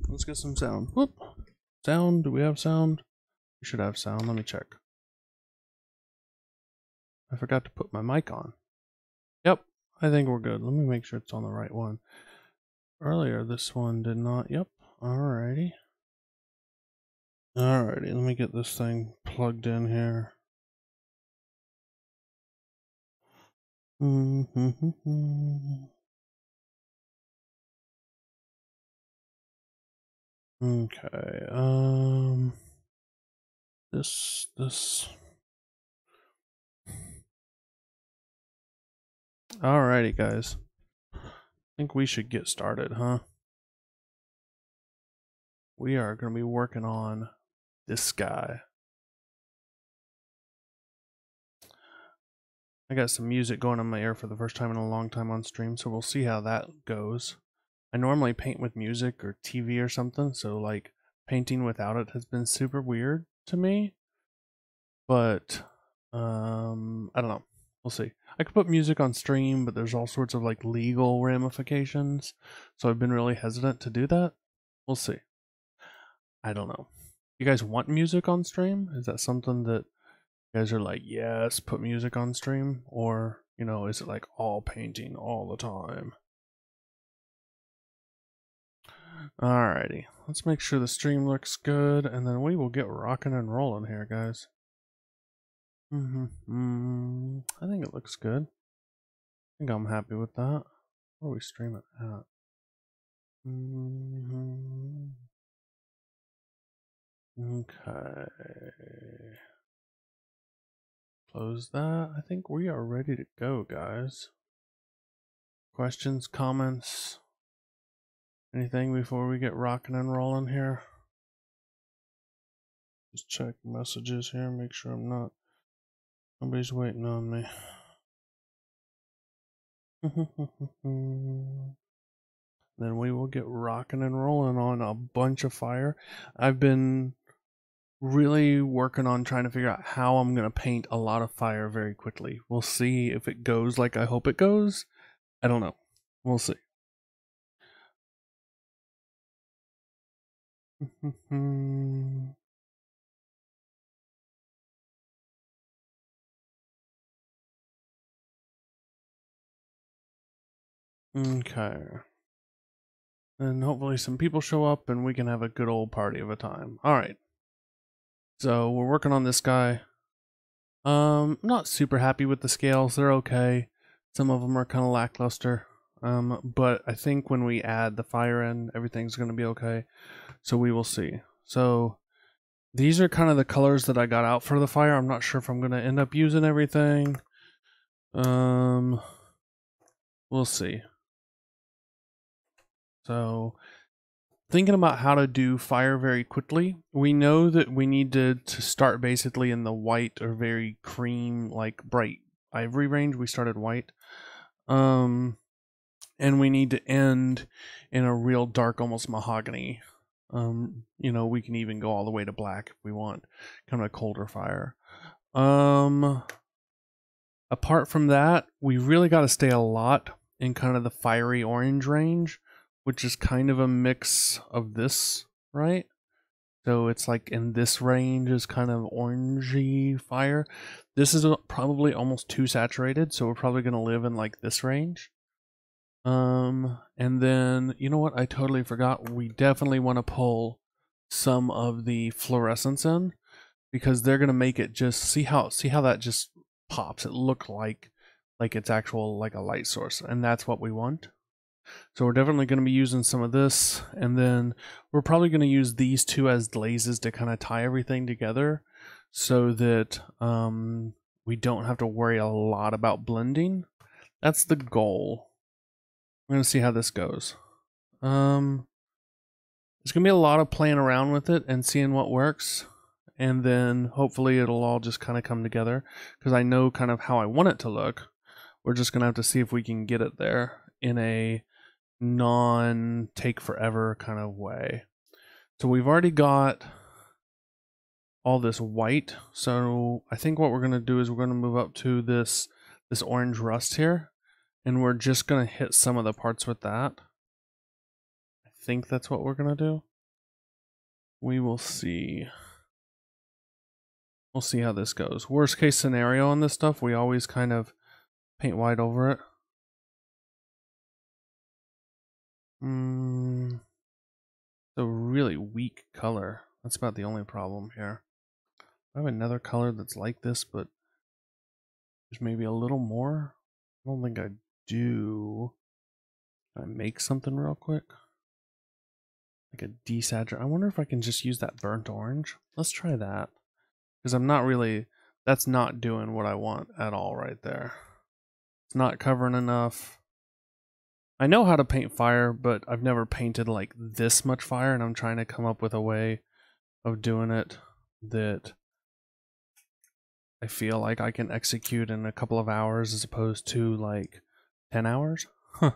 Let's get some sound. Whoop. Sound. Do we have sound? We should have sound. Let me check. I forgot to put my mic on. Yep. I think we're good. Let me make sure it's on the right one. Earlier, this one did not. Yep. Alrighty. Alrighty. Let me get this thing plugged in here. Okay. This. Alrighty, guys. I think we should get started, huh? We are going to be working on this guy. I got some music going in my ear for the first time in a long time on stream, so we'll see how that goes. I normally paint with music or TV or something, so like painting without it has been super weird to me. But I don't know. We'll see. I could put music on stream, but there's all sorts of like legal ramifications, so I've been really hesitant to do that. We'll see. I don't know. You guys want music on stream? Is that something that you guys are like, yes, put music on stream? Or, you know, is it like all painting all the time? Alrighty, let's make sure the stream looks good, and then we will get rocking and rolling here, guys. I think it looks good. I think I'm happy with that. Where are we streaming at? Okay. Close that. I think we are ready to go, guys. Questions, comments, anything before we get rocking and rolling here? Just check messages here, make sure nobody's waiting on me. Then we will get rocking and rolling on a bunch of fire. I've been really working on trying to figure out how I'm going to paint a lot of fire very quickly. We'll see if it goes like I hope it goes. I don't know. We'll see. Okay. And hopefully some people show up and we can have a good old party of a time. Alright. So we're working on this guy. Not super happy with the scales. They're okay. Some of them are kind of lackluster. But I think when we add the fire in, everything's going to be okay. So we will see. So these are kind of the colors that I got out for the fire. I'm not sure if I'm going to end up using everything. We'll see. So thinking about how to do fire very quickly, we know that we need to start basically in the white or very cream, like bright ivory range. We started white. And we need to end in a real dark, almost mahogany. You know, we can even go all the way to black if we want, kind of a colder fire. Apart from that, we really got to stay a lot in kind of the fiery orange range, which is kind of a mix of this, right? So it's like in this range is kind of orangey fire. This is probably almost too saturated, so we're probably going to live in like this range. And then, you know what? I totally forgot. We definitely want to pull some of the fluorescence in, because they're going to make it just, see how that just pops. It looked like it's actual, like a light source, and that's what we want. So we're definitely going to be using some of this, and then we're probably going to use these two as glazes to kind of tie everything together so that we don't have to worry a lot about blending. That's the goal. I'm going to see how this goes. There's going to be a lot of playing around with it and seeing what works, and then hopefully it'll all just kind of come together, because I know kind of how I want it to look. We're just going to have to see if we can get it there in a non-take forever kind of way. So we've already got all this white, so I think what we're going to do is we're going to move up to this orange rust here, and we're just going to hit some of the parts with that. I think that's what we're going to do. We will see. We'll see how this goes. Worst case scenario on this stuff, we always kind of paint white over it. It's a really weak color. That's about the only problem here. I have another color that's like this, but there's maybe a little more. I don't think I do. Can I make something real quick? Like a desaturate. I wonder if I can just use that burnt orange. Let's try that. Because I'm not really, that's not doing what I want at all right there. It's not covering enough. I know how to paint fire, but I've never painted like this much fire, and I'm trying to come up with a way of doing it that I feel like I can execute in a couple of hours as opposed to like 10 hours. Huh.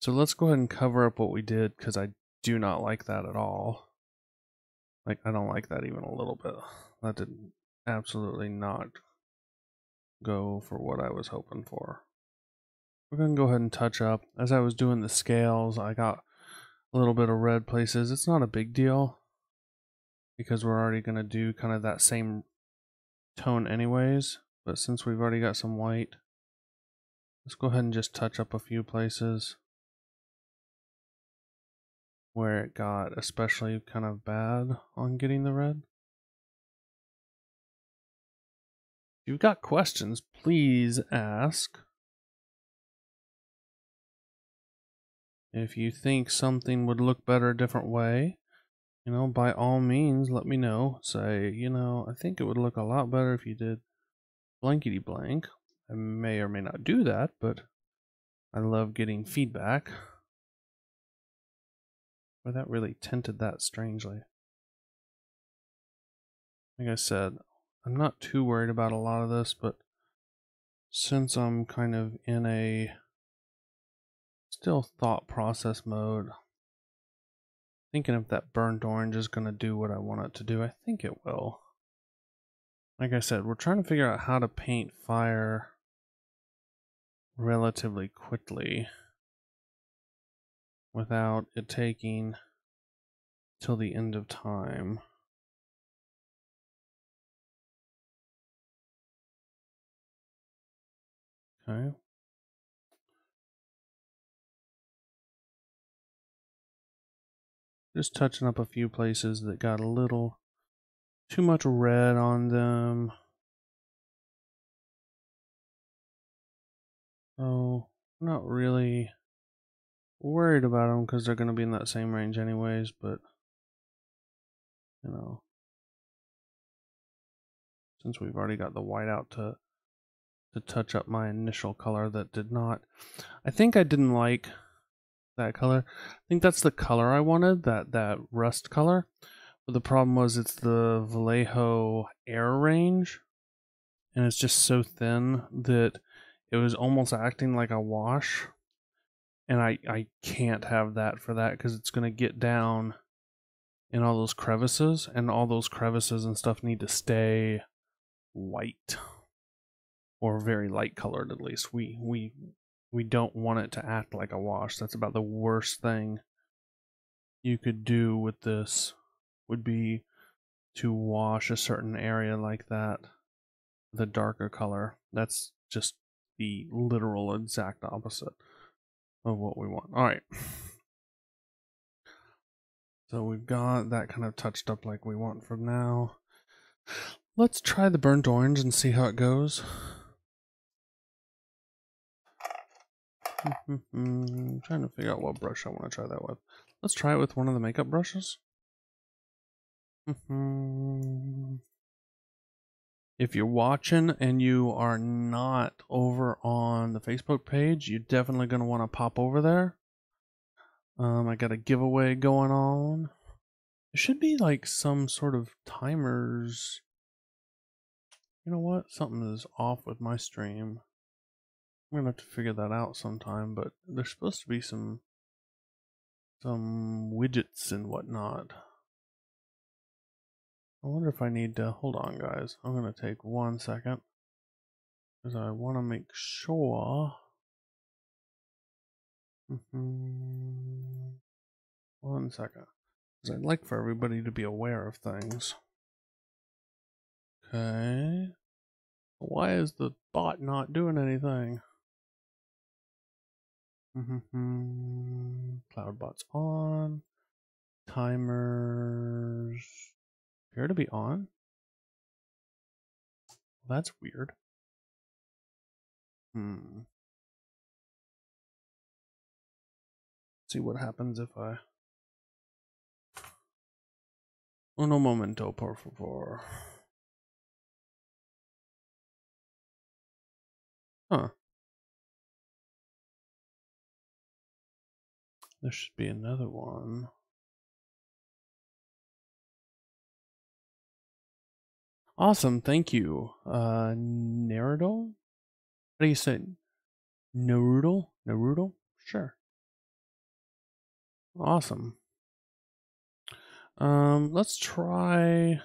So let's go ahead and cover up what we did, because I do not like that at all. Like, I don't like that even a little bit. That did absolutely not go for what I was hoping for. We're going to go ahead and touch up. As I was doing the scales, I got a little bit of red places. It's not a big deal, because we're already going to do kind of that same tone anyways. But since we've already got some white, let's go ahead and just touch up a few places where it got especially kind of bad on getting the red. If you've got questions, please ask. If you think something would look better a different way, you know, by all means, let me know. Say, you know, I think it would look a lot better if you did blankety blank. I may or may not do that, but I love getting feedback. But that really tinted that strangely. Like I said, I'm not too worried about a lot of this, but since I'm kind of in a still thought process mode, thinking if that burnt orange is going to do what I want it to do, I think it will. Like I said, we're trying to figure out how to paint fire relatively quickly without it taking till the end of time. Okay. Just touching up a few places that got a little too much red on them. So, I'm not really worried about them because they're going to be in that same range anyways, but, you know, since we've already got the white out to touch up my initial color that did not, I think I didn't like that color. I think that's the color I wanted, that rust color. But the problem was it's the Vallejo air range, and it's just so thin that it was almost acting like a wash. And I can't have that for that, because it's going to get down in all those crevices, and all those crevices and stuff need to stay white or very light colored. At least we don't want it to act like a wash. That's about the worst thing you could do with this, would be to wash a certain area like that, the darker color. That's just the literal exact opposite of what we want. All right. So we've got that kind of touched up like we want for now. Let's try the burnt orange and see how it goes. I'm trying to figure out what brush I want to try that with. Let's try it with one of the makeup brushes. If you're watching and you are not over on the Facebook page, you're definitely going to want to pop over there. I got a giveaway going on. There should be like some sort of timers. You know what? Something is off with my stream. I'm gonna have to figure that out sometime, but there's supposed to be some widgets and whatnot. I wonder if I need to, hold on guys, I'm gonna take 1 second, because I want to make sure. 1 second. because I'd like for everybody to be aware of things. Okay. Why is the bot not doing anything? Cloudbot's on. Timers appear to be on. Well, that's weird. See what happens if I... Uno momento, por favor. Huh. There should be another one. Awesome, thank you. Naruto? How do you say it? Naruto? Naruto? Sure. Awesome. Let's try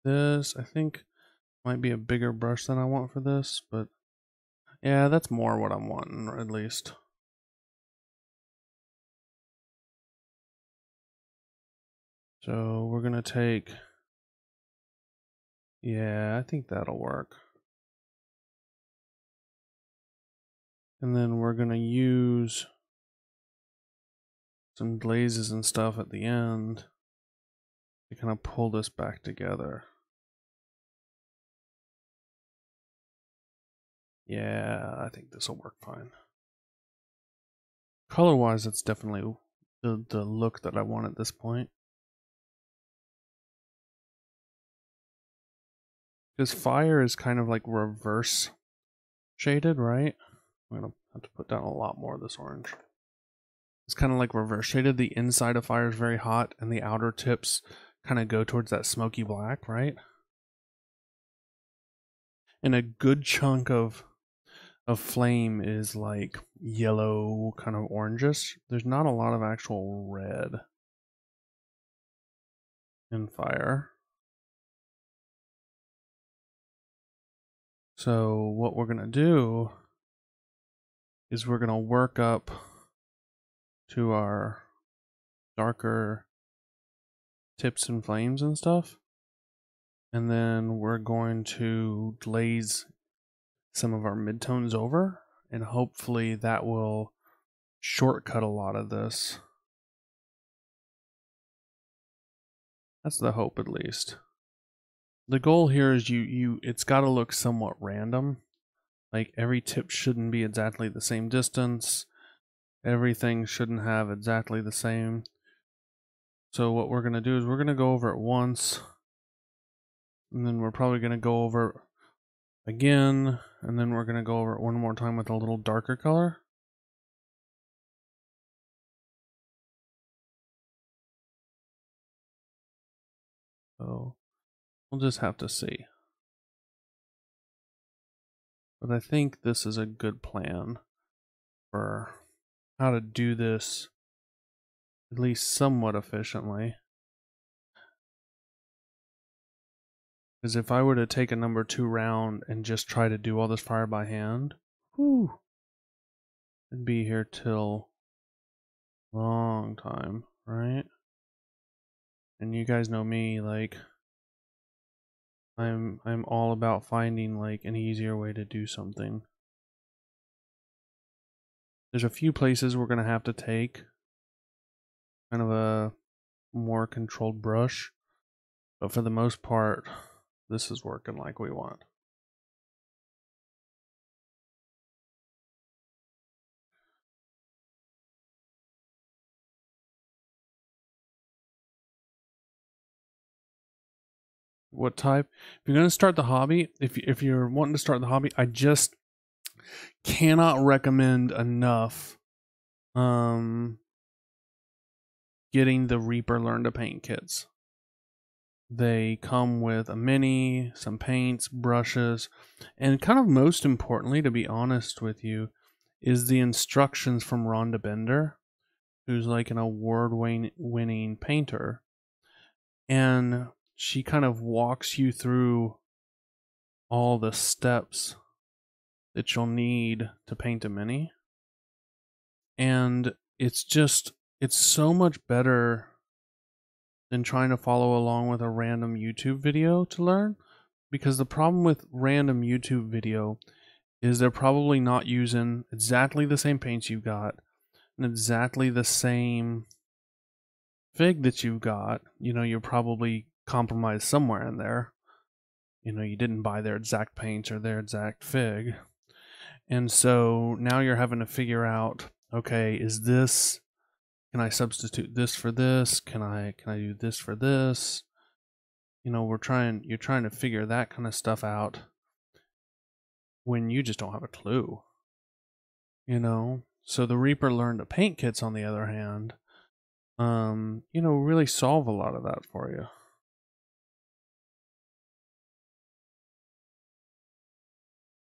this. I think might be a bigger brush than I want for this, but yeah, that's more what I'm wanting, at least. So we're gonna take, yeah, I think that'll work. And then we're gonna use some glazes and stuff at the end to kind of pull this back together. Yeah, I think this will work fine. Color-wise, it's definitely the look that I want at this point. Because fire is kind of like reverse shaded, right? I'm gonna have to put down a lot more of this orange. It's kind of like reverse shaded. The inside of fire is very hot, and the outer tips kind of go towards that smoky black, right? And a good chunk of flame is like yellow, kind of orangish. There's not a lot of actual red in fire. So what we're gonna do is we're gonna work up to our darker tips and flames and stuff, and then we're going to glaze some of our midtones over, and hopefully that will shortcut a lot of this. That's the hope, at least. The goal here is it's got to look somewhat random. Like every tip shouldn't be exactly the same distance. Everything shouldn't have exactly the same. So what we're going to do is we're going to go over it once, and then we're probably going to go over it again, and then we're going to go over it one more time with a little darker color. So we'll just have to see. But I think this is a good plan for how to do this at least somewhat efficiently. Because if I were to take a number 2 round and just try to do all this fire by hand, whew, I'd be here till long time, right? And you guys know me, like I'm all about finding like an easier way to do something. There's a few places we're gonna have to take kind of a more controlled brush, but for the most part, this is working like we want. What type? If you're going to start the hobby, if you're wanting to start the hobby, I just cannot recommend enough getting the Reaper Learn to Paint kits. They come with a mini, some paints, brushes, and kind of most importantly, to be honest with you, is the instructions from Rhonda Bender, who's like an award-winning painter. And she kind of walks you through all the steps that you'll need to paint a mini. And it's so much better than trying to follow along with a random YouTube video to learn. Because the problem with random YouTube video is they're probably not using exactly the same paints you've got and exactly the same fig that you've got. You know, you're probably compromised somewhere in there. You know, you didn't buy their exact paints or their exact fig. And so now you're having to figure out, okay, is this, can I substitute this for this? Can I do this for this? You know, you're trying to figure that kind of stuff out when you just don't have a clue. You know? So the Reaper Learn to Paint kits, on the other hand, you know, really solve a lot of that for you.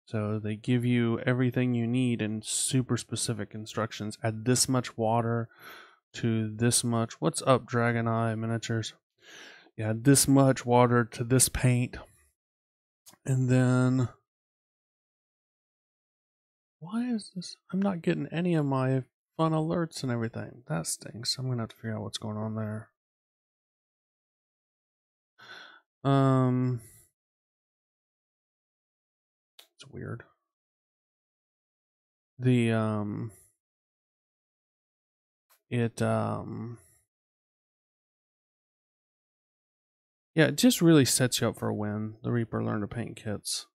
So they give you everything you need in super specific instructions. Add this much water to this much. What's up, Dragon Eye Miniatures? Yeah, this much water to this paint. And then, why is this? I'm not getting any of my fun alerts and everything. That stinks. I'm gonna have to figure out what's going on there. It's weird. Yeah, it just really sets you up for a win, the Reaper Learn to Paint kits.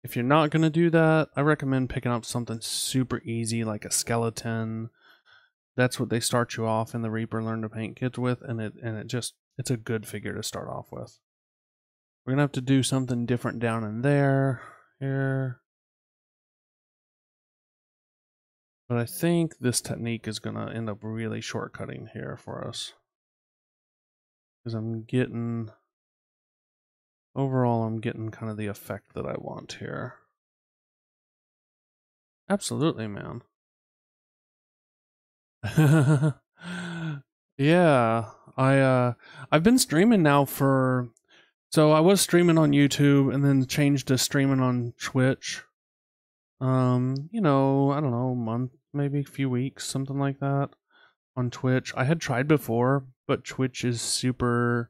If you're not going to do that, I recommend picking up something super easy like a skeleton. That's what they start you off in the Reaper Learn to Paint kits with, and it's a good figure to start off with. We're going to have to do something different down in there, here. But I think this technique is going to end up really shortcutting here for us. Because overall I'm getting kind of the effect that I want here. Absolutely, man. Yeah, I've been streaming now so I was streaming on YouTube and then changed to streaming on Twitch. You know, I don't know, a month, maybe a few weeks, something like that on Twitch. I had tried before, but Twitch is super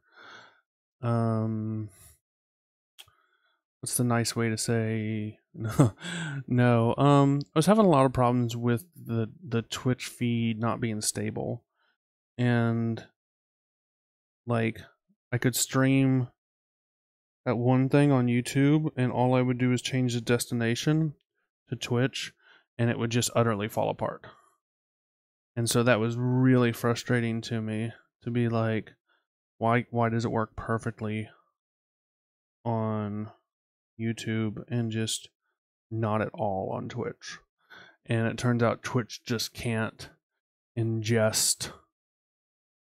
what's the nice way to say no, I was having a lot of problems with the Twitch feed not being stable. And like I could stream at one thing on YouTube and all I would do is change the destination to Twitch and it would just utterly fall apart. And so that was really frustrating to me, to be like, why does it work perfectly on YouTube and just not at all on Twitch? And it turns out Twitch just can't ingest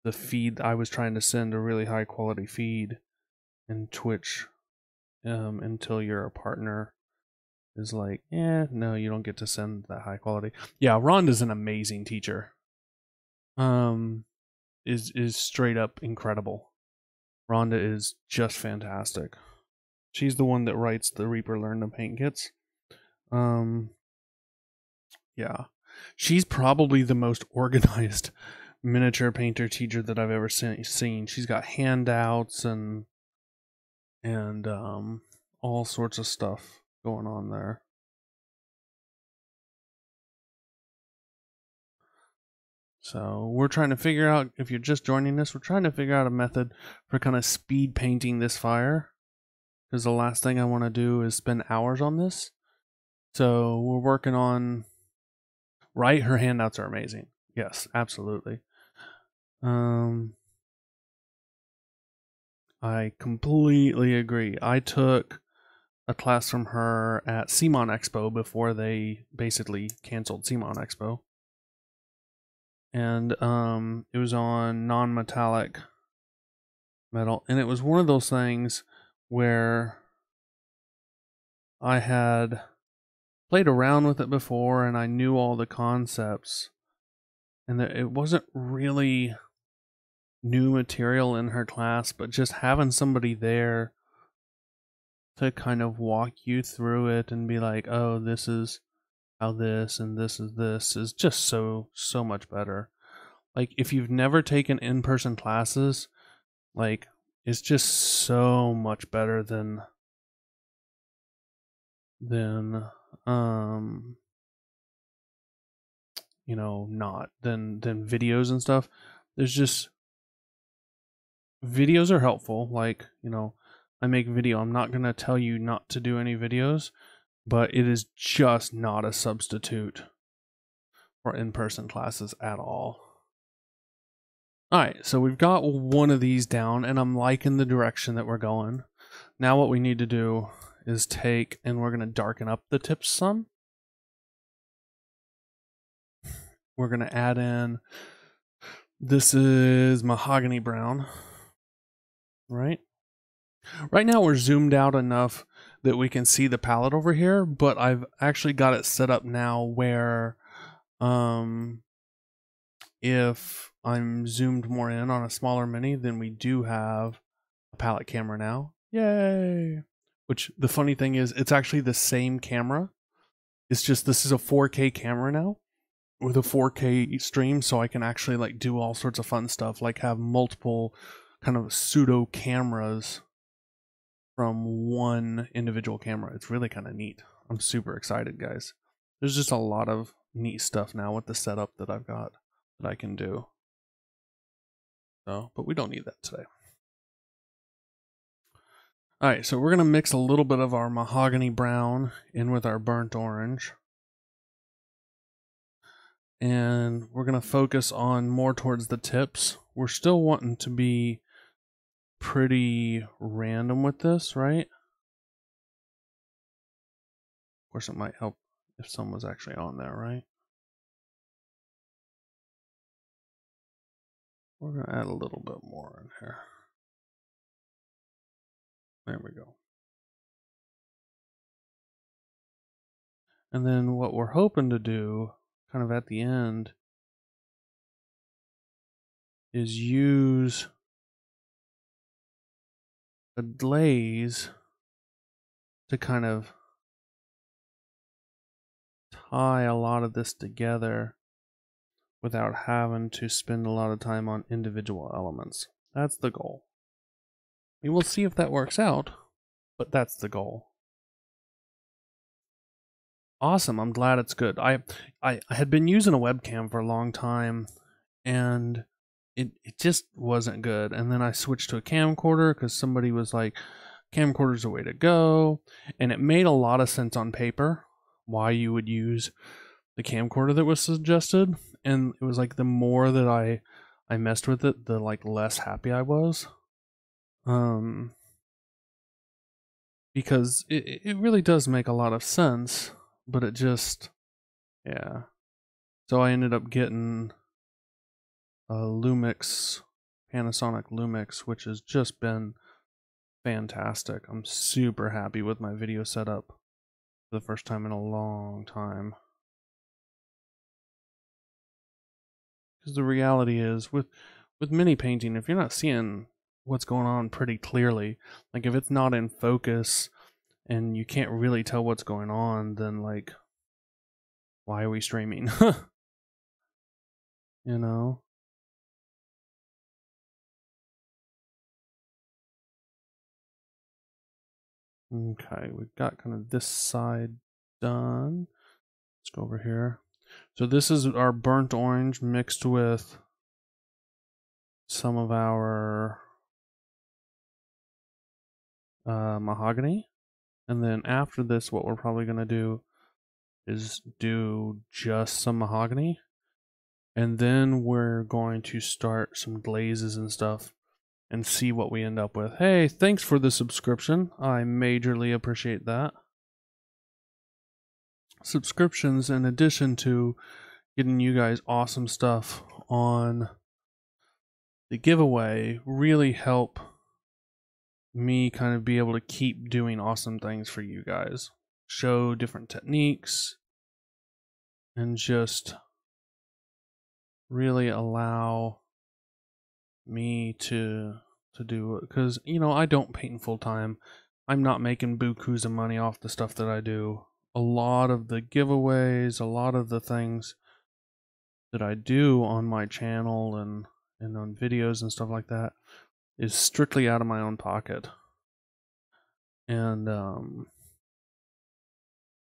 the feed. I was trying to send a really high quality feed, and Twitch, until you're a partner, is like, no, you don't get to send that high quality. Yeah, Rhonda's an amazing teacher. Is straight up incredible. Rhonda is just fantastic. She's the one that writes the Reaper Learn to Paint kits. Yeah, she's probably the most organized miniature painter teacher that I've ever seen. She's got handouts and all sorts of stuff going on there. So we're trying to figure out, if you're just joining us, we're trying to figure out a method for kind of speed painting this fire, because the last thing I want to do is spend hours on this. So we're working on, right, her handouts are amazing. Yes, absolutely. I completely agree. I took a class from her at CMON Expo before they basically canceled CMON Expo. And it was on non-metallic metal, and it was one of those things where I had played around with it before and I knew all the concepts, and it wasn't really new material in her class, but just having somebody there to kind of walk you through it and be like, oh, this is how this and this is just so much better. Like, if you've never taken in-person classes, Like, it's just so much better than you know, not than videos and stuff. There's just videos are helpful. Like, you know, I make video. I'm not gonna tell you not to do any videos, but it is just not a substitute for in-person classes at all. All right, so we've got one of these down, and I'm liking the direction that we're going. Now what we need to do is take, and we're going to darken up the tips some. We're going to add in, this is mahogany brown, right? Right now we're zoomed out enough that we can see the palette over here, but I've actually got it set up now where if I'm zoomed more in on a smaller mini, then we do have a palette camera now. Yay! Which, the funny thing is, it's actually the same camera. It's just this is a 4K camera now with a 4K stream, so I can actually like do all sorts of fun stuff, like have multiple kind of pseudo cameras from one individual camera. It's really kind of neat. I'm super excited, guys. There's just a lot of neat stuff now with the setup that I've got that I can do. So, but we don't need that today. All right, so we're going to mix a little bit of our mahogany brown in with our burnt orange. And we're going to focus on more towards the tips. We're still wanting to be pretty random with this, right? Of course, it might help if someone was actually on there, right? We're going to add a little bit more in here. There we go. And then what we're hoping to do, kind of at the end, is use a glaze to kind of tie a lot of this together without having to spend a lot of time on individual elements. That's the goal. We will see if that works out, but that's the goal. Awesome, I'm glad it's good. I had been using a webcam for a long time, and it just wasn't good. And then I switched to a camcorder because somebody was like, camcorder's the way to go. And it made a lot of sense on paper why you would use the camcorder that was suggested. And it was like the more that I messed with it, the like less happy I was. Because it really does make a lot of sense, but it just, yeah. So I ended up getting a Lumix, Panasonic Lumix, which has just been fantastic. I'm super happy with my video setup for the first time in a long time. Because the reality is, with mini painting, if you're not seeing what's going on pretty clearly, like if it's not in focus and you can't really tell what's going on, then like, why are we streaming? You know? Okay, we've got kind of this side done. Let's go over here. So this is our burnt orange mixed with some of our mahogany. And then after this, what we're probably going to do is do just some mahogany. And then we're going to start some glazes and stuff and see what we end up with. Hey, thanks for the subscription. I majorly appreciate that. Subscriptions, in addition to getting you guys awesome stuff on the giveaway, really help me kind of be able to keep doing awesome things for you guys. Show different techniques and just really allow me to do it, because you know I don't paint full time. I'm not making bukus of money off the stuff that I do. A lot of the giveaways, a lot of the things that I do on my channel and on videos and stuff like that is strictly out of my own pocket. And,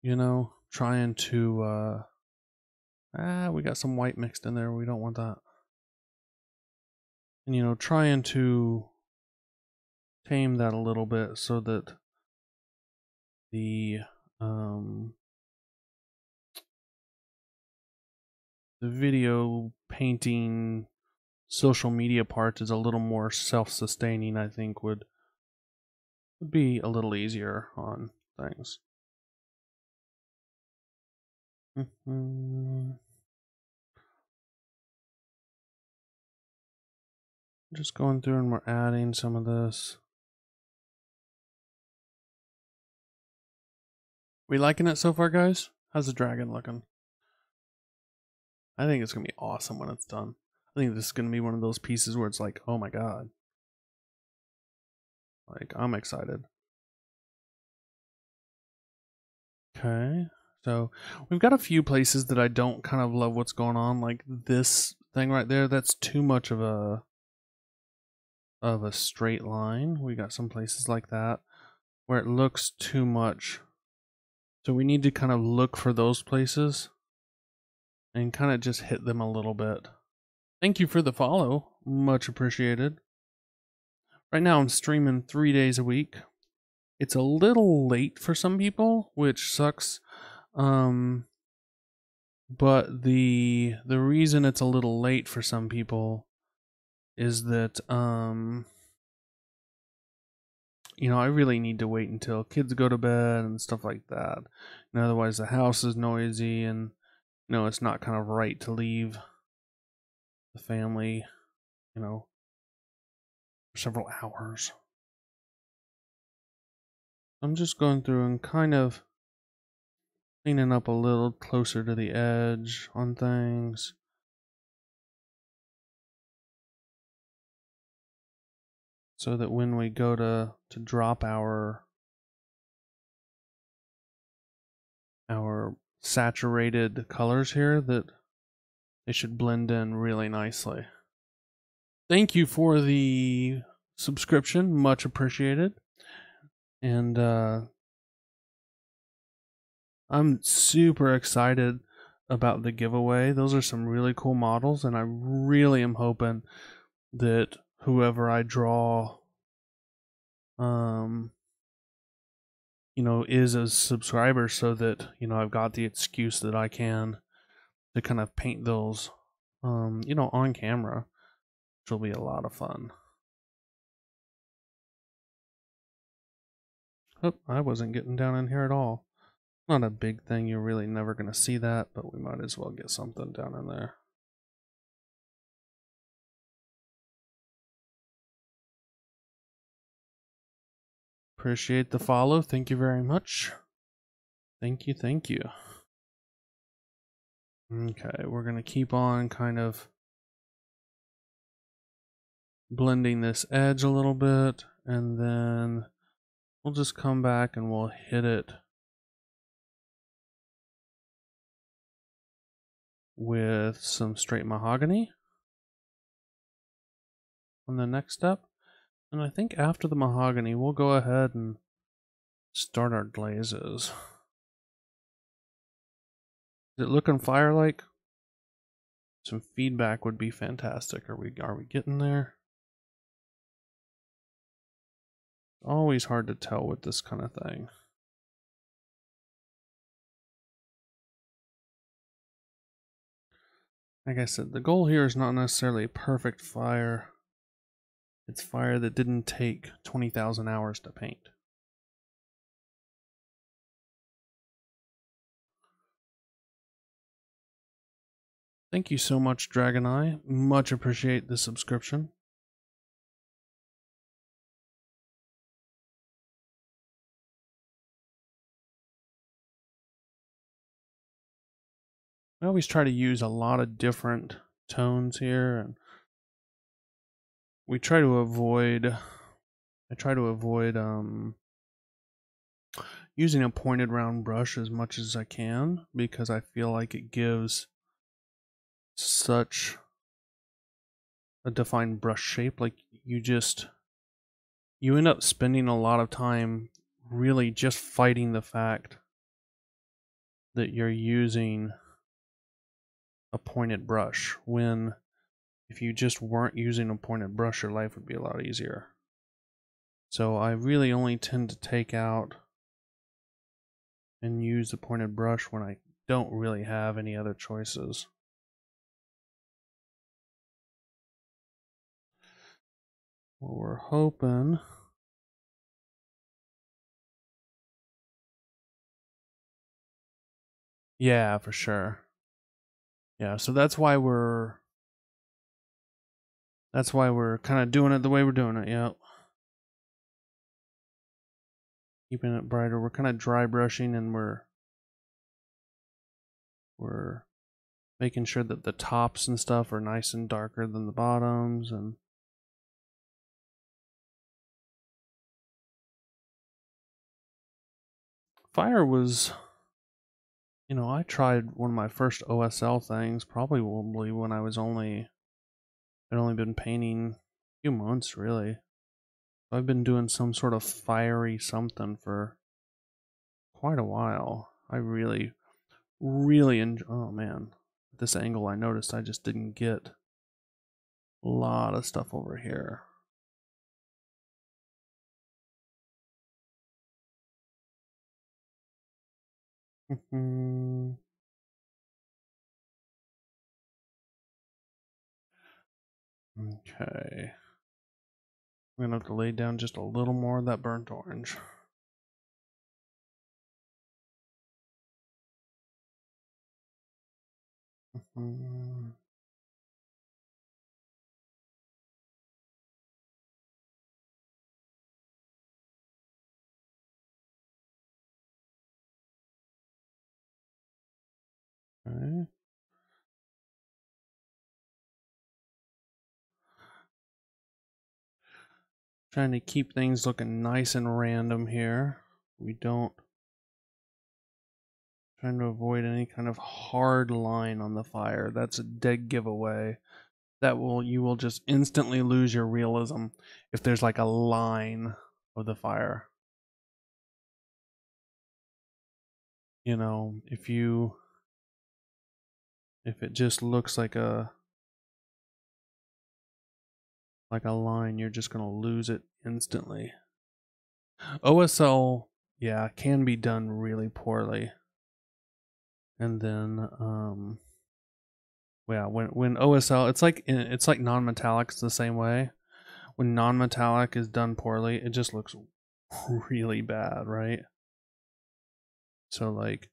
you know, trying to, we got some white mixed in there. We don't want that. And, you know, trying to tame that a little bit so that the video painting social media part is a little more self-sustaining, I think would be a little easier on things. Just going through and we're adding some of this. We liking it so far, guys? How's the dragon looking? I think it's gonna be awesome when it's done. I think this is gonna be one of those pieces where it's like, oh my god. Like, I'm excited. Okay, so we've got a few places that I don't kind of love what's going on. Like this thing right there, that's too much of a straight line. We got some places like that where it looks too much. So we need to kind of look for those places and kind of just hit them a little bit. Thank you for the follow. Much appreciated. Right now I'm streaming 3 days a week. It's a little late for some people, which sucks. But the reason it's a little late for some people is that you know, I really need to wait until kids go to bed and stuff like that. And otherwise the house is noisy and you know, it's not kind of right to leave the family, you know, for several hours. I'm just going through and kind of cleaning up a little closer to the edge on things. So that when we go to drop our saturated colors here, that they should blend in really nicely. Thank you for the subscription, much appreciated. And I'm super excited about the giveaway. Those are some really cool models, and I really am hoping that whoever I draw you know, is a subscriber, so that, you know, I've got the excuse that I can to kind of paint those you know, on camera, which will be a lot of fun. Oh, I wasn't getting down in here at all. Not a big thing, you're really never going to see that, but we might as well get something down in there. Appreciate the follow, thank you very much. Thank you, thank you. Okay, we're going to keep on kind of blending this edge a little bit, and then we'll just come back and we'll hit it with some straight mahogany on the next step. And I think after the mahogany, we'll go ahead and start our glazes. Is it looking fire-like? Some feedback would be fantastic. Are we getting there? Always hard to tell with this kind of thing. Like I said, the goal here is not necessarily perfect fire. It's fire that didn't take 20,000 hours to paint. Thank you so much, Dragon Eye. Much appreciate the subscription. I always try to use a lot of different tones here, and we try to avoid, I try to avoid using a pointed round brush as much as I can, because I feel like it gives such a defined brush shape. Like you end up spending a lot of time really just fighting the fact that you're using a pointed brush, when if you just weren't using a pointed brush, your life would be a lot easier. So I really only tend to take out and use the pointed brush when I don't really have any other choices. Well, we're hoping. Yeah, for sure. Yeah, so that's why we're kind of doing it the way we're doing it. Yeah. Keeping it brighter. We're kind of dry brushing, and we're making sure that the tops and stuff are nice and darker than the bottoms. And fire was, I tried one of my first OSL things probably when I was only been painting a few months, really. I've been doing some sort of fiery something for quite a while. I really, really enjoy. Oh man, at this angle, I noticed I just didn't get a lot of stuff over here. Okay. I'm gonna have to lay down just a little more of that burnt orange. Okay. Trying to keep things looking nice and random here. We don't. Trying to avoid any kind of hard line on the fire. That's a dead giveaway. You will just instantly lose your realism if there's like a line of the fire. If it just looks like a line, you're just gonna lose it instantly. OSL, yeah, can be done really poorly. And then yeah, when OSL, it's like non-metallic the same way. When non-metallic is done poorly, it just looks really bad, right? So like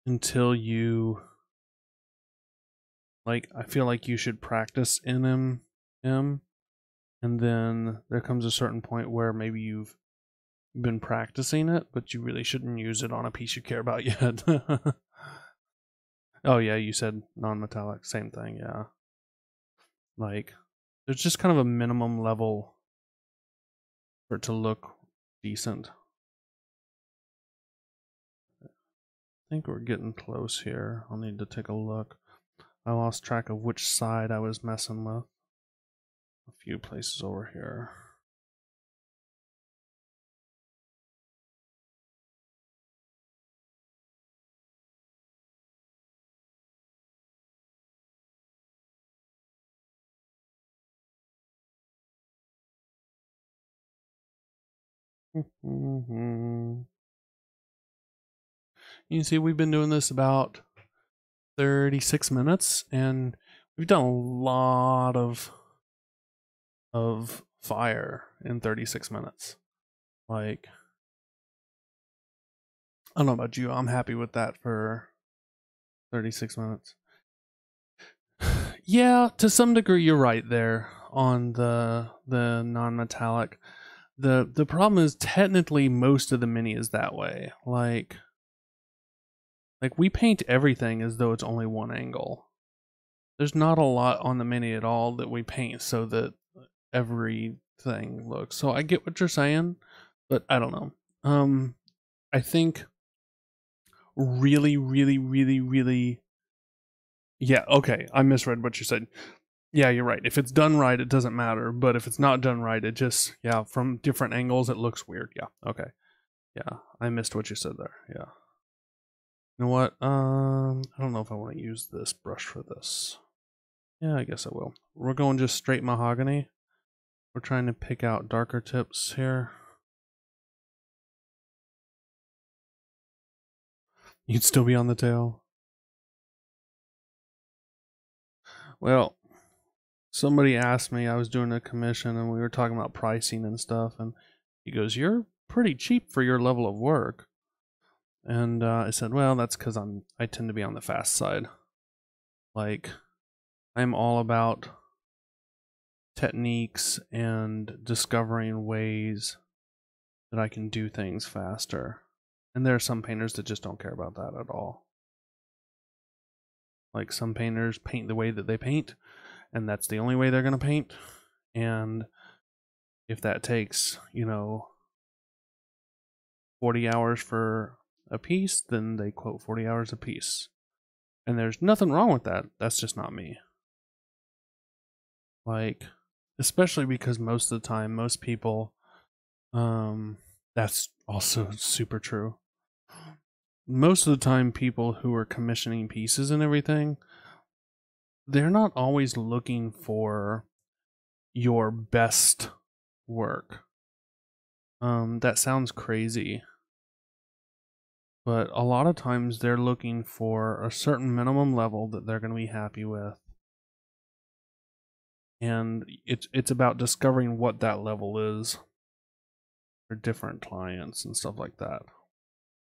until you I feel like you should practice NMM, and then there comes a certain point where maybe you've been practicing it, but you really shouldn't use it on a piece you care about yet. Oh yeah, you said non-metallic, same thing, yeah. Like there's just kind of a minimum level for it to look decent. I think we're getting close here. I'll need to take a look. I lost track of which side I was messing with. A few places over here. You can see we've been doing this about 36 minutes, and we've done a lot of fire in 36 minutes. Like, I don't know about you, I'm happy with that for 36 minutes. Yeah, to some degree you're right there on the non-metallic. The problem is technically most of the mini is that way. Like we paint everything as though it's only one angle. There's not a lot on the mini at all that we paint so that everything looks. So I get what you're saying, but I don't know. I think really, really, really, really. Yeah, okay. I misread what you said. Yeah, you're right. If it's done right, it doesn't matter. But if it's not done right, it just, yeah, from different angles, it looks weird. Yeah. Okay. Yeah. I missed what you said there. Yeah. You know what? I don't know if I want to use this brush for this. Yeah, I guess I will. We're going just straight mahogany. We're trying to pick out darker tips here. You'd still be on the tail. Well, somebody asked me, I was doing a commission and we were talking about pricing and stuff, and he goes, "You're pretty cheap for your level of work." And I said, "Well, that's because I tend to be on the fast side. Like, I'm all about techniques and discovering ways that I can do things faster. And there are some painters that just don't care about that at all. Like, some painters paint the way that they paint, and that's the only way they're going to paint. And if that takes, 40 hours for a piece, then they quote 40 hours a piece. And there's nothing wrong with that. That's just not me. Like, especially because most of the time, most people, that's also super true. Most of the time, people who are commissioning pieces and everything, they're not always looking for your best work. That sounds crazy, but a lot of times they're looking for a certain minimum level that they're going to be happy with. And it's about discovering what that level is for different clients and stuff like that.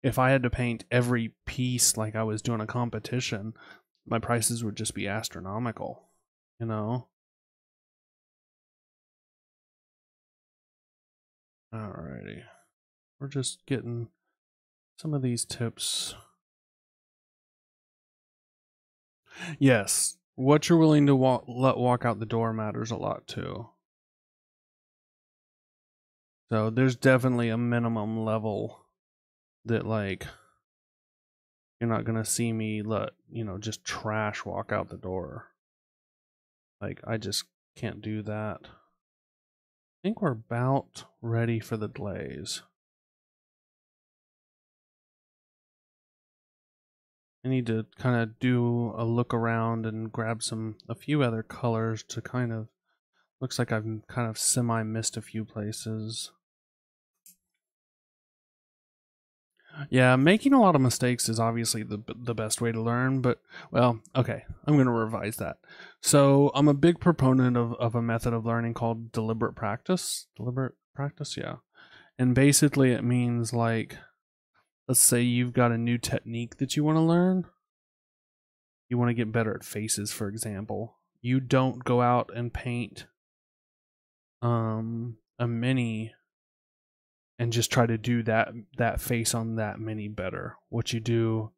If I had to paint every piece like I was doing a competition, my prices would just be astronomical, Alrighty. We're just getting some of these tips. Yes, what you're willing to let walk out the door matters a lot too. So there's definitely a minimum level that, like, you're not gonna see me let, just trash walk out the door. Like, I just can't do that. I think we're about ready for the glaze. I need to kind of do a look around and grab a few other colors to kind of, looks like I've kind of semi-missed a few places. Yeah, making a lot of mistakes is obviously the best way to learn, but, well, okay, I'm going to revise that. So I'm a big proponent of a method of learning called deliberate practice. Deliberate practice, yeah. And basically it means, like, let's say you've got a new technique that you want to learn. You want to get better at faces, for example. You don't go out and paint a mini and just try to do that face on that mini better. What you do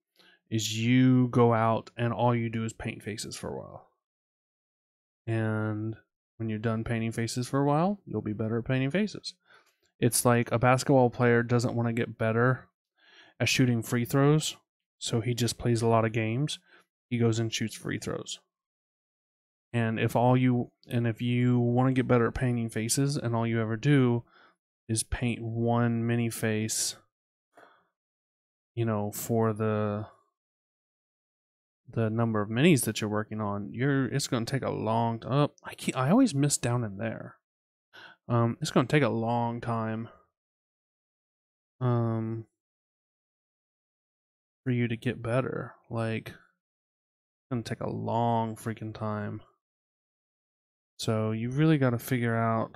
is you go out and all you do is paint faces for a while. And when you're done painting faces for a while, you'll be better at painting faces. It's like a basketball player doesn't want to get better at shooting free throws, so he just plays a lot of games. He goes and shoots free throws. And if you want to get better at painting faces and all you ever do is paint one mini face, for the number of minis that you're working on, it's going to take a long I always miss down in there. It's going to take a long time for you to get better. Like, it's going to take a long freaking time. So you really got to figure out.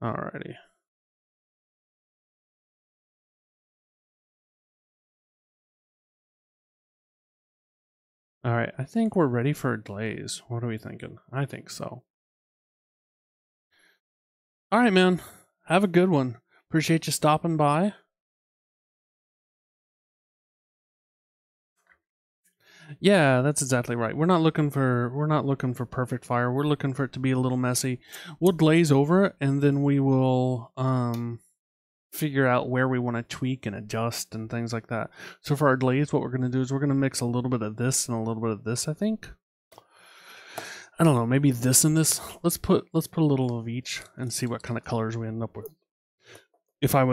Alrighty. Alright, I think we're ready for a glaze. What are we thinking? I think so. Alright, man. Have a good one. Appreciate you stopping by. Yeah, that's exactly right. We're not looking for perfect fire. We're looking for it to be a little messy. We'll glaze over it and then we will figure out where we want to tweak and adjust and things like that. So for our glaze, what we're going to do is we're going to mix a little bit of this and a little bit of this, I think. I don't know, maybe this and this. Let's put a little of each and see what kind of colors we end up with. If I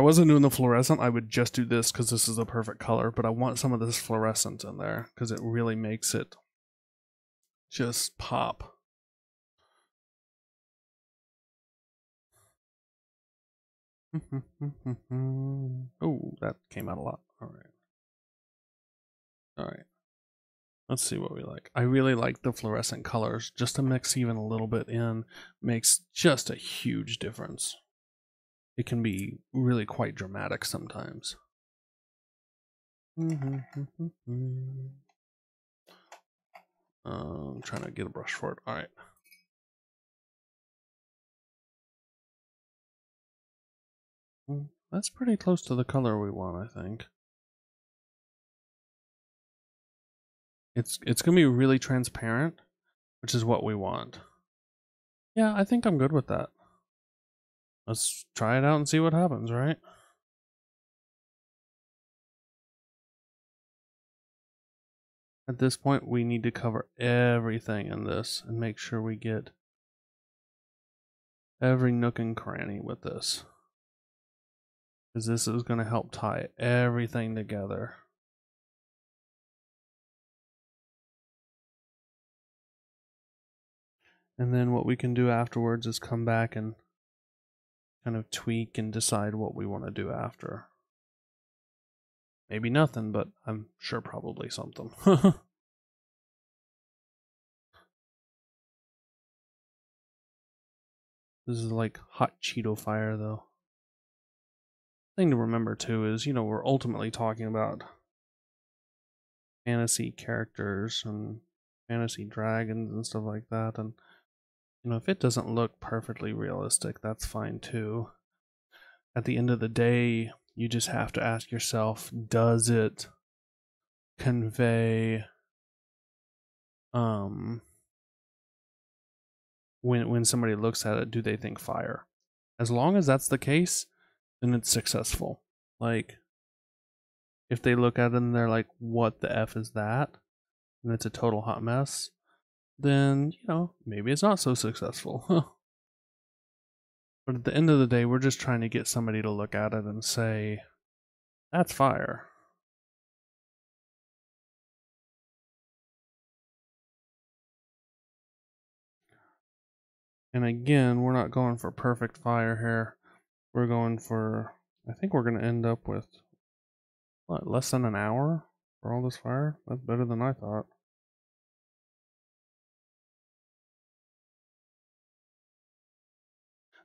wasn't doing the fluorescent, I would just do this because this is the perfect color, but I want some of this fluorescent in there because it really makes it just pop. Oh, that came out a lot. All right. Let's see what we like. I really like the fluorescent colors. Just to mix even a little bit in makes just a huge difference. It can be really quite dramatic sometimes. I'm trying to get a brush for it. All right. That's pretty close to the color we want, I think. It's going to be really transparent, which is what we want. Yeah, I think I'm good with that. Let's try it out and see what happens, right? At this point, we need to cover everything in this and make sure we get every nook and cranny with this. Because this is going to help tie everything together. And then what we can do afterwards is come back and kind of tweak and decide what we want to do after. Maybe nothing, but I'm sure probably something. This is like hot Cheeto fire, though. Thing to remember, too, is, we're ultimately talking about fantasy characters and fantasy dragons and stuff like that. And, if it doesn't look perfectly realistic, that's fine, too. At the end of the day, you just have to ask yourself, does it convey when somebody looks at it, do they think fire? As long as that's the case, then it's successful. Like, if they look at it and they're like, what the F is that? And it's a total hot mess, then, maybe it's not so successful. But at the end of the day, we're just trying to get somebody to look at it and say, that's fire. And again, we're not going for perfect fire here. We're going for, I think we're going to end up with, what, less than an hour for all this fire? That's better than I thought.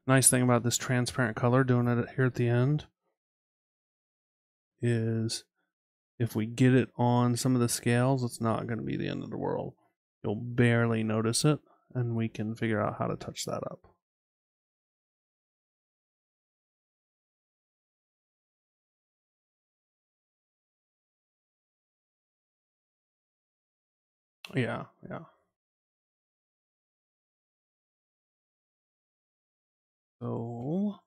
Nice thing about this transparent color, doing it here at the end, is if we get it on some of the scales, it's not going to be the end of the world. You'll barely notice it, and we can figure out how to touch that up. Yeah. So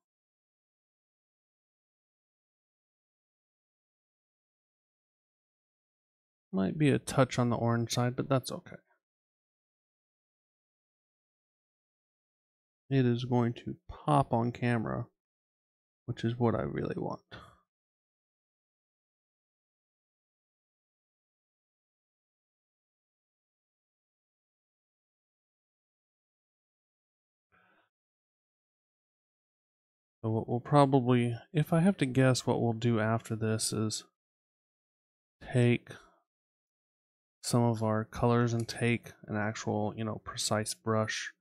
might be a touch on the orange side, but that's okay. It is going to pop on camera, which is what I really want. So what we'll probably, if I have to guess, what we'll do after this is take some of our colors and take an actual, precise brush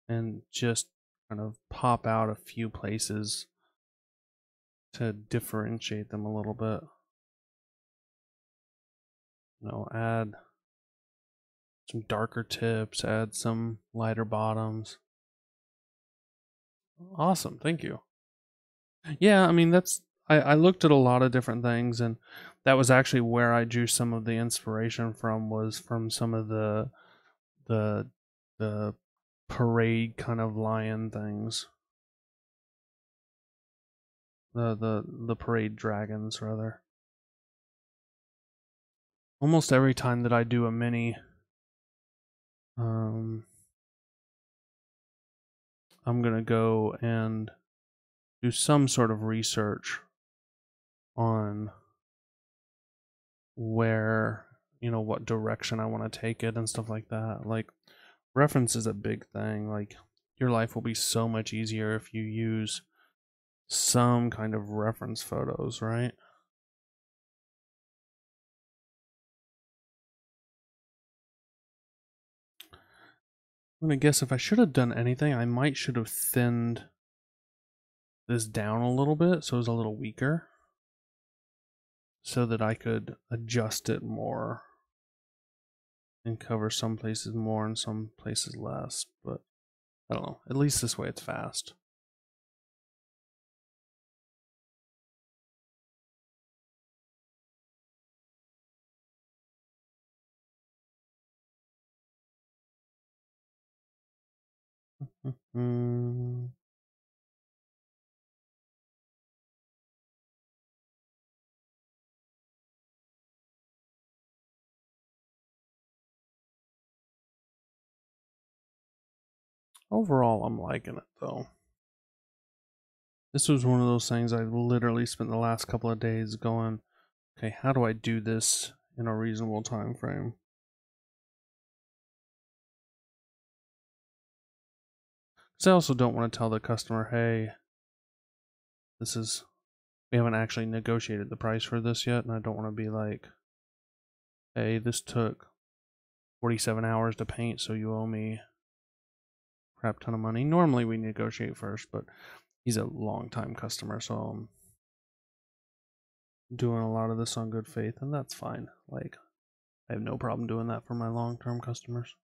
and just kind of pop out a few places to differentiate them a little bit. Add some darker tips, add some lighter bottoms. Awesome, thank you. Yeah, I mean, I looked at a lot of different things, and that was actually where I drew some of the inspiration from, was from some of the parade kind of lion things. The parade dragons rather. Almost every time that I do a mini, I'm gonna go and do some sort of research on where, what direction I want to take it and stuff like that. Like, reference is a big thing. Like, your life will be so much easier if you use some kind of reference photos, right? I'm gonna guess if I should have done anything, I might should have thinned this down a little bit so it was a little weaker, so that I could adjust it more and cover some places more and some places less. But I don't know. At least this way it's fast. Overall, I'm liking it though. This was one of those things I literally spent the last couple of days going, okay, how do I do this in a reasonable time frame? Because I also don't want to tell the customer, hey, we haven't actually negotiated the price for this yet, and I don't want to be like, hey, this took 47 hours to paint, so you owe me a crap ton of money. Normally we negotiate first, but he's a long time customer, so I'm doing a lot of this on good faith, and that's fine. Like, I have no problem doing that for my long term customers.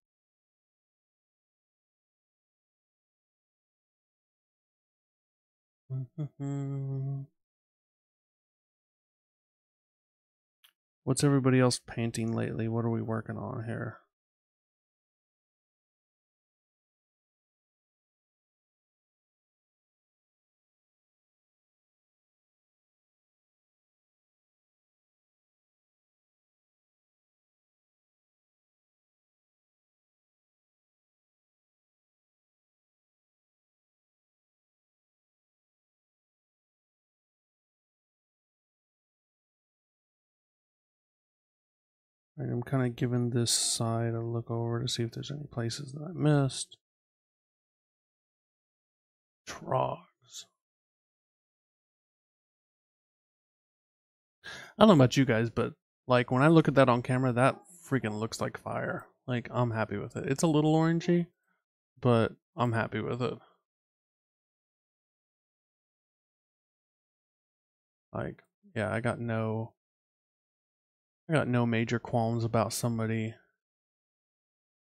What's everybody else painting lately? What are we working on here? Right, I'm kind of giving this side a look over to see if there's any places that I missed. Trogs. I don't know about you guys, but like when I look at that on camera, that freaking looks like fire. Like, I'm happy with it. It's a little orangey, but I'm happy with it. Like, yeah, I got no major qualms about somebody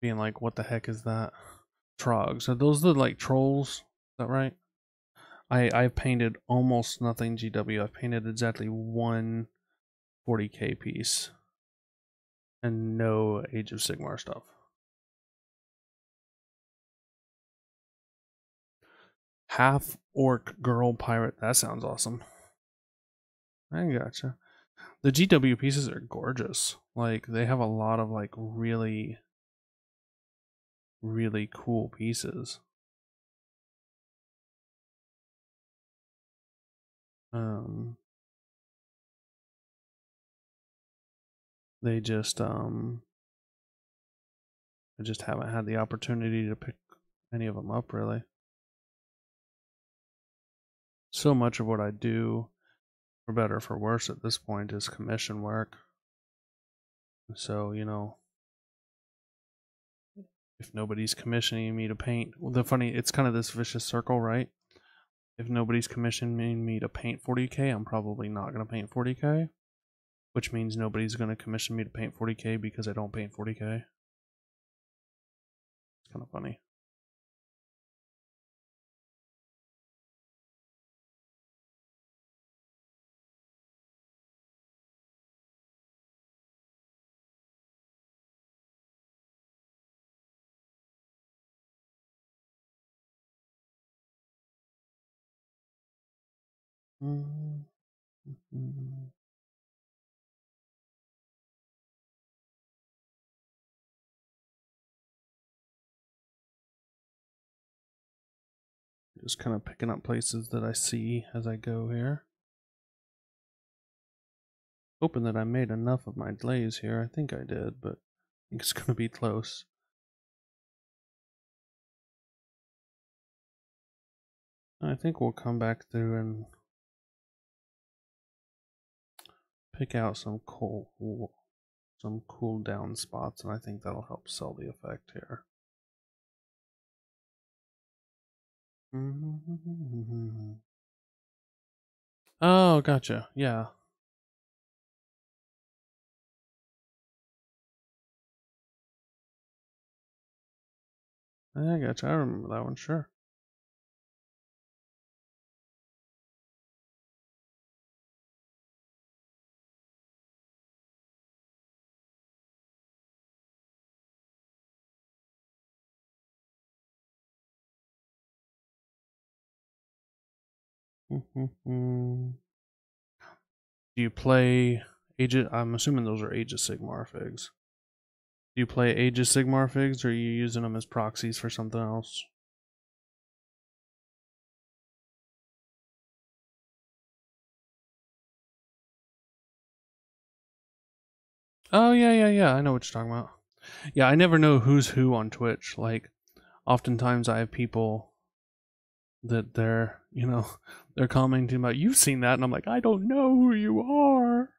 being like, what the heck is that? Trogs. Are those the like trolls? Is that right? I've painted almost nothing GW. I've painted exactly one 40k piece and no Age of Sigmar stuff. Half orc girl pirate. That sounds awesome. I gotcha. The GW pieces are gorgeous. Like, they have a lot of like really, really cool pieces. They just I just haven't had the opportunity to pick any of them up really. So much of what I do, for better or for worse at this point, is commission work. So, if nobody's commissioning me to paint, well, it's kind of this vicious circle, right? If nobody's commissioning me to paint 40k, I'm probably not going to paint 40k, which means nobody's going to commission me to paint 40k because I don't paint 40k. It's kind of funny. Mm-hmm. Just kind of picking up places that I see as I go here. Hoping that I made enough of my glaze here. I think I did, but I think it's going to be close. I think we'll come back through and pick out some cool down spots, and I think that'll help sell the effect here. Oh, gotcha. Yeah. I gotcha. I remember that one, sure. Do you play Age of, I'm assuming those are Age of Sigmar figs. Do you play Age of Sigmar figs, or are you using them as proxies for something else? Oh, yeah. I know what you're talking about. Yeah, I never know who's who on Twitch. Like, oftentimes I have people that they're commenting about, you've seen that, and I'm like, I don't know who you are.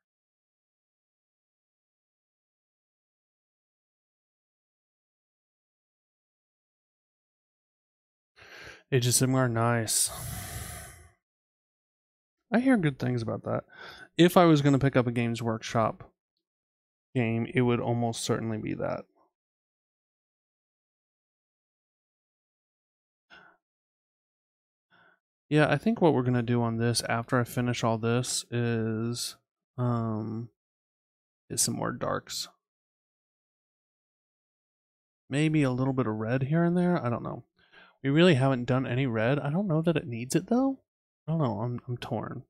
Age of Sigmar, nice. I hear good things about that. If I was going to pick up a Games Workshop game, it would almost certainly be that. Yeah, I think what we're going to do on this after I finish all this is some more darks. Maybe a little bit of red here and there. I don't know. We really haven't done any red. I don't know that it needs it though. I don't know. I'm torn.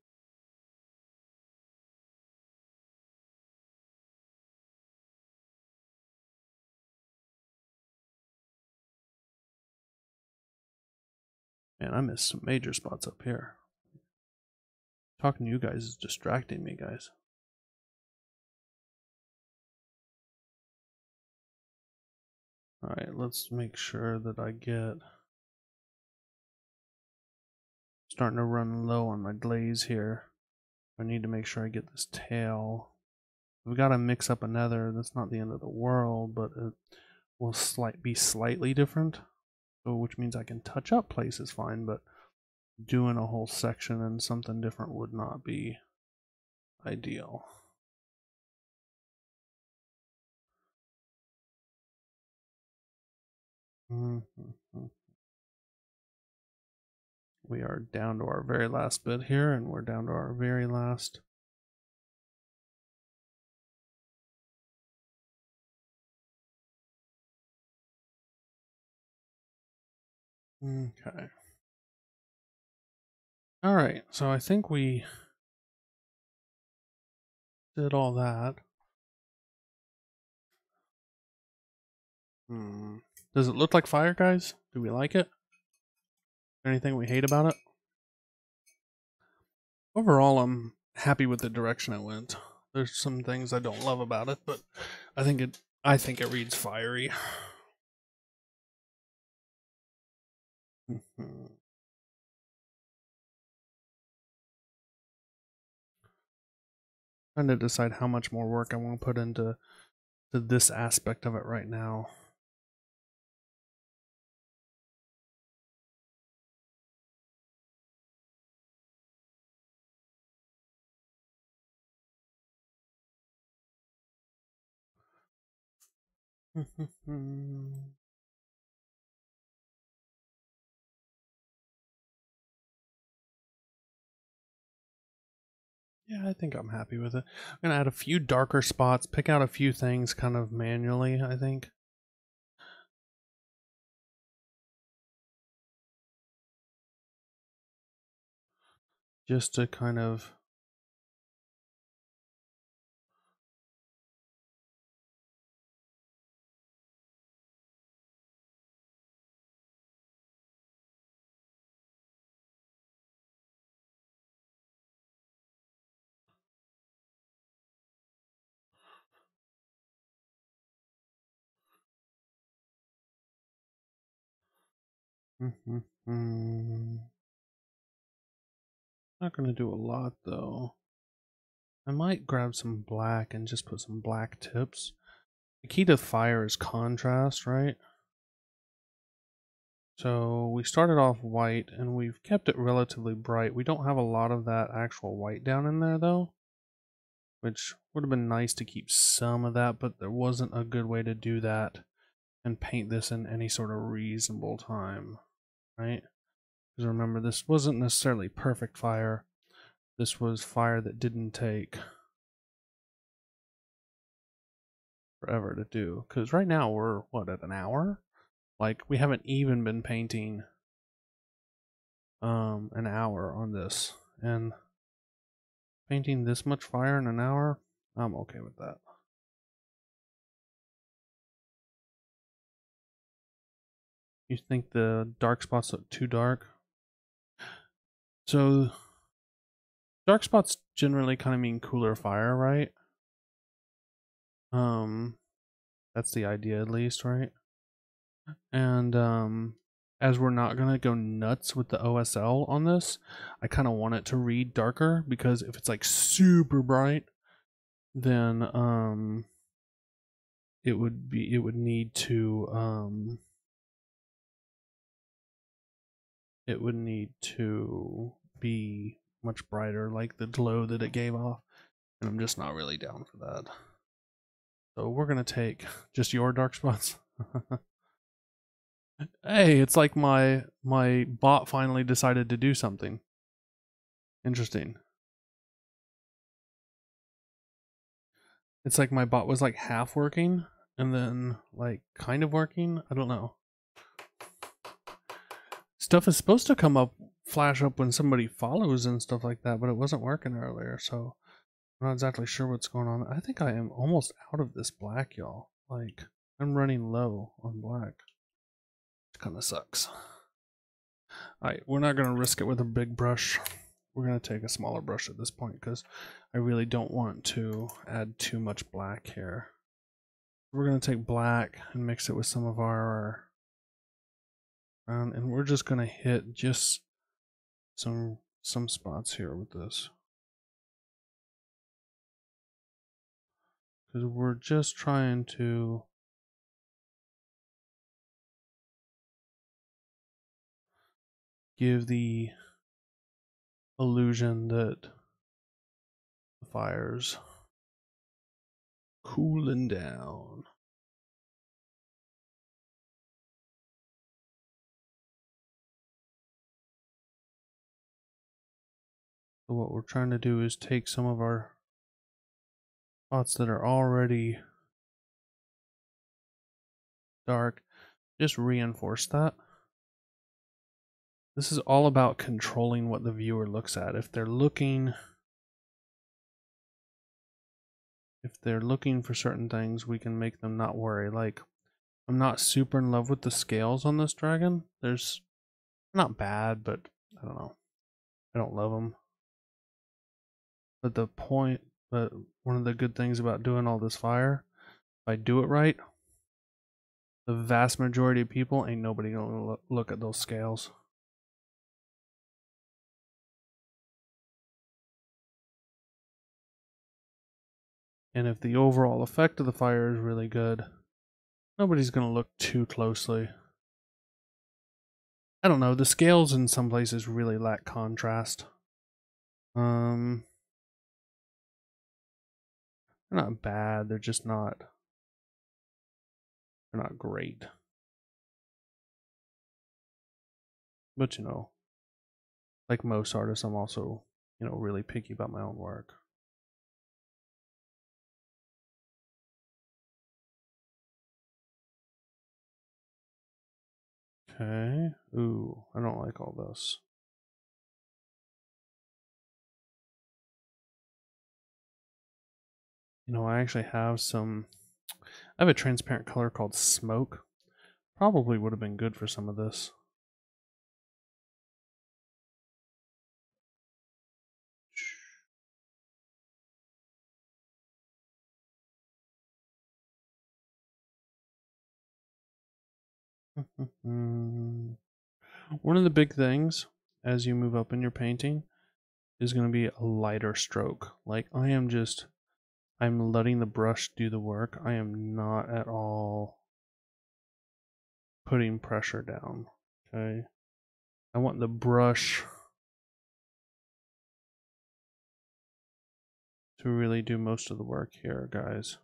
Man, I missed some major spots up here. Talking to you guys is distracting me, guys. Alright, let's make sure that I get... Starting to run low on my glaze here. I need to make sure I get this tail. We've got to mix up another. That's not the end of the world, but it will be slightly different. So, which means I can touch up places fine, but doing a whole section and something different would not be ideal. We are down to our very last bit here, and we're down to our very last. Okay. All right, so I think we did all that. Does it look like fire, guys? Do we like it? Anything we hate about it? Overall, I'm happy with the direction it went. There's some things I don't love about it, but I think it reads fiery. Trying to decide how much more work I want to put into this aspect of it right now. Yeah, I think I'm happy with it. I'm gonna add a few darker spots, pick out a few things kind of manually, I think. just to kind of not gonna do a lot though. I might grab some black and just put some black tips. The key to fire is contrast, right? So we started off white and we've kept it relatively bright. We don't have a lot of that actual white down in there though, which would have been nice to keep some of that, but there wasn't a good way to do that and paint this in any sort of reasonable time, right? Because remember, this wasn't necessarily perfect fire. This was fire that didn't take forever to do. Because right now we're, what, at an hour? Like, we haven't even been painting an hour on this. And painting this much fire in an hour, I'm okay with that. You think the dark spots look too dark? So, dark spots generally kind of mean cooler fire, right? That's the idea at least, right? And as we're not gonna go nuts with the OSL on this, I kind of want it to read darker, because if it's like super bright, then it would need to be much brighter, like the glow that it gave off, and I'm just not really down for that. So we're gonna take just your dark spots. Hey, it's like my bot finally decided to do something interesting. It's like my bot was like half working and then like kind of working. I don't know. Stuff is supposed to come up, flash up when somebody follows and stuff like that, but it wasn't working earlier, so I'm not exactly sure what's going on. I think I am almost out of this black, y'all. Like, I'm running low on black. It kind of sucks. Alright, we're not going to risk it with a big brush. We're going to take a smaller brush at this point because I really don't want to add too much black here. We're going to take black and mix it with some of our and we're just going to hit just some spots here with this, because we're just trying to give the illusion that the fire's cooling down. So what we're trying to do is take some of our spots that are already dark, just reinforce that. This is all about controlling what the viewer looks at. If they're looking for certain things, we can make them not worry. Like, I'm not super in love with the scales on this dragon. They're not bad, but I don't know. I don't love them. But one of the good things about doing all this fire, if I do it right, the vast majority of people ain't nobody gonna look at those scales. And if the overall effect of the fire is really good, nobody's gonna look too closely. I don't know, the scales in some places really lack contrast. They're not bad, they're not great. But you know, like most artists, I'm also, really picky about my own work. Okay. Ooh, I don't like all this. You know, I actually have some. I have a transparent color called Smoke. Probably would have been good for some of this. One of the big things as you move up in your painting is going to be a lighter stroke. Like I'm letting the brush do the work. I am not at all putting pressure down. Okay. I want the brush to really do most of the work here, guys.